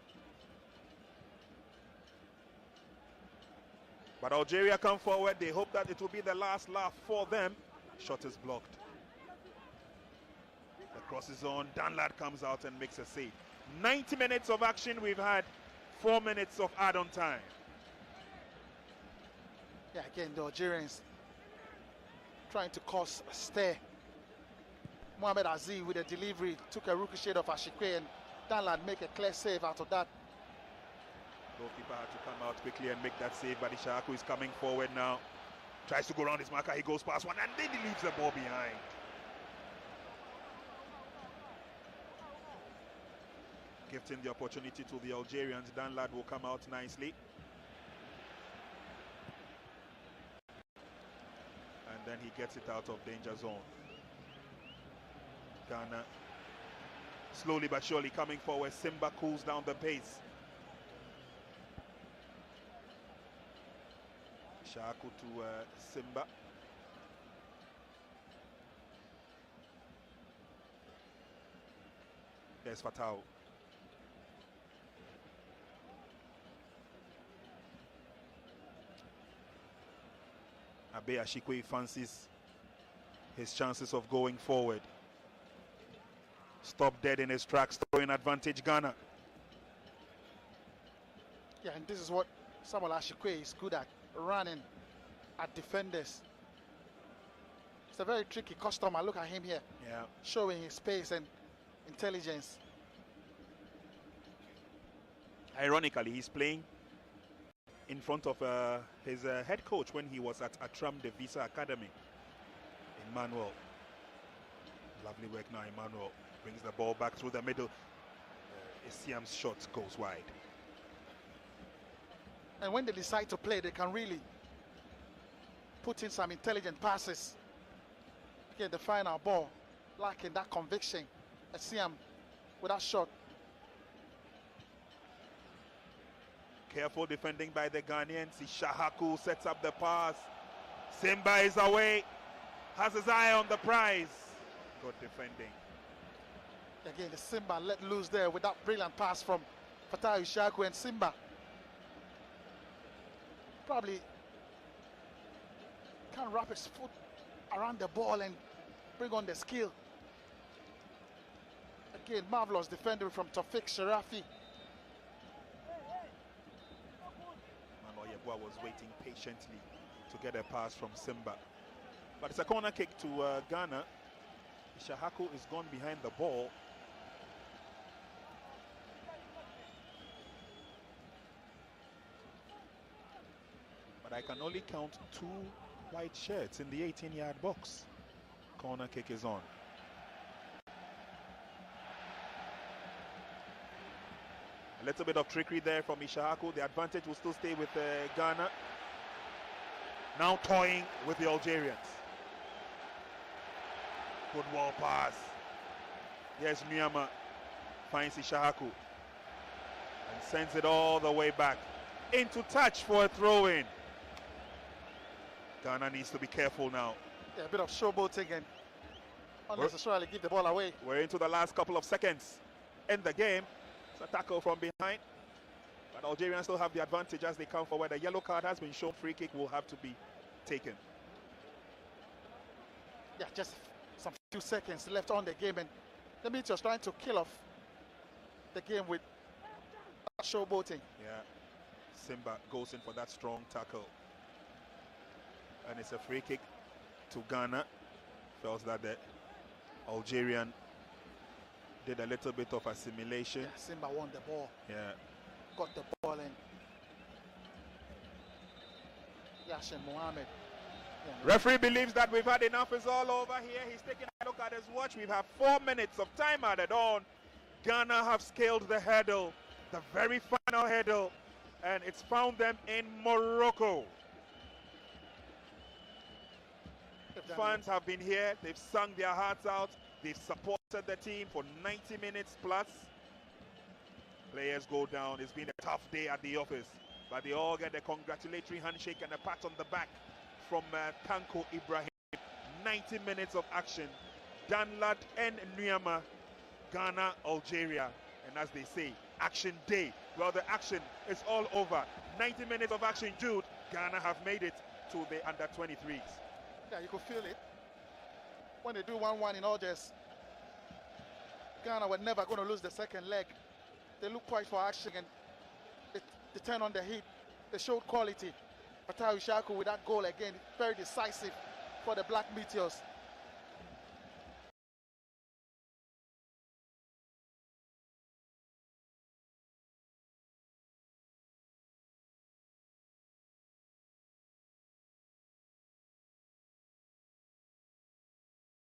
But Algeria come forward. They hope that it will be the last laugh for them. Shot is blocked. The cross is on. Danlad comes out and makes a save. 90 minutes of action. We've had 4 minutes of add-on time. Yeah, again, the Algerians trying to cause a stir. Mohamed Aziz with a delivery took a ricochet of Ashikwe, and Danlad make a clear save out of that. Goalkeeper had to come out quickly and make that save, but Ishaku is coming forward now. Tries to go around his marker, he goes past one, and then he leaves the ball behind. Gifting the opportunity to the Algerians. Danlad will come out nicely. And then he gets it out of danger zone. Ghana slowly but surely coming forward. Simba cools down the pace. Shaku to Simba. There's Fatau. Abe Ashikwe fancies his chances of going forward. Stop dead in his tracks, throwing advantage Ghana. Yeah, and this is what Samuel Ashikwe is good at, running at defenders. It's a very tricky customer. Look at him here. Yeah. Showing his pace and intelligence. Ironically, he's playing in front of his head coach when he was at Atram de Visa Academy. Emmanuel. Lovely work now, Emmanuel. Brings the ball back through the middle. Isiam's shot goes wide. And when they decide to play, they can really put in some intelligent passes. Get the final ball, lacking that conviction. Isiam with that shot. Careful defending by the Ghanaians. Ishahaku sets up the pass. Simba is away. Has his eye on the prize. Good defending. Again, the Simba let loose there with that brilliant pass from Fatah Ishaku, and Simba probably can't wrap his foot around the ball and bring on the skill. Again, marvelous defending from Tawfiq Sharafi. Manuel Yeboah was waiting patiently to get a pass from Simba. But it's a corner kick to Ghana. Ishahaku is gone behind the ball. But I can only count 2 white shirts in the 18-yard box. Corner kick is on. A little bit of trickery there from Ishahaku. The advantage will still stay with Ghana. Now toying with the Algerians. Good wall pass. Yes, Nyama finds Ishahaku and sends it all the way back into touch for a throw-in. Ghana needs to be careful now. Yeah, a bit of showboating and unnecessarily give the ball away. We're into the last couple of seconds in the game. It's a tackle from behind, but Algerians still have the advantage as they come forward. A yellow card has been shown. Free kick will have to be taken. Yeah, just some few seconds left on the game, and the Meteors trying to kill off the game with showboating. Yeah, Simba goes in for that strong tackle. And it's a free kick to Ghana. Felt that the Algerian did a little bit of assimilation. Yeah, Simba won the ball. Yeah. Got the ball in. Yashin Mohammed Referee believes that we've had enough. It's all over here. He's taking a look at his watch. We've had 4 minutes of time added on. Ghana have scaled the hurdle, the very final hurdle, and it's found them in Morocco. Fans have been here. They've sung their hearts out. They've supported the team for 90 minutes plus. Players go down. It's been a tough day at the office, but they all get a congratulatory handshake and a pat on the back from Tanko Ibrahim. 90 minutes of action. Danlad and Nyama, Ghana, Algeria. And as they say, action day. Well, the action is all over. 90 minutes of action, Jude. Ghana have made it to the under-23s. Yeah, you could feel it. When they do 1-1 in August, Ghana were never going to lose the second leg. They look poised for action and they turn on the heat. They showed quality. Fatai Ishaku with that goal again, very decisive for the Black Meteors.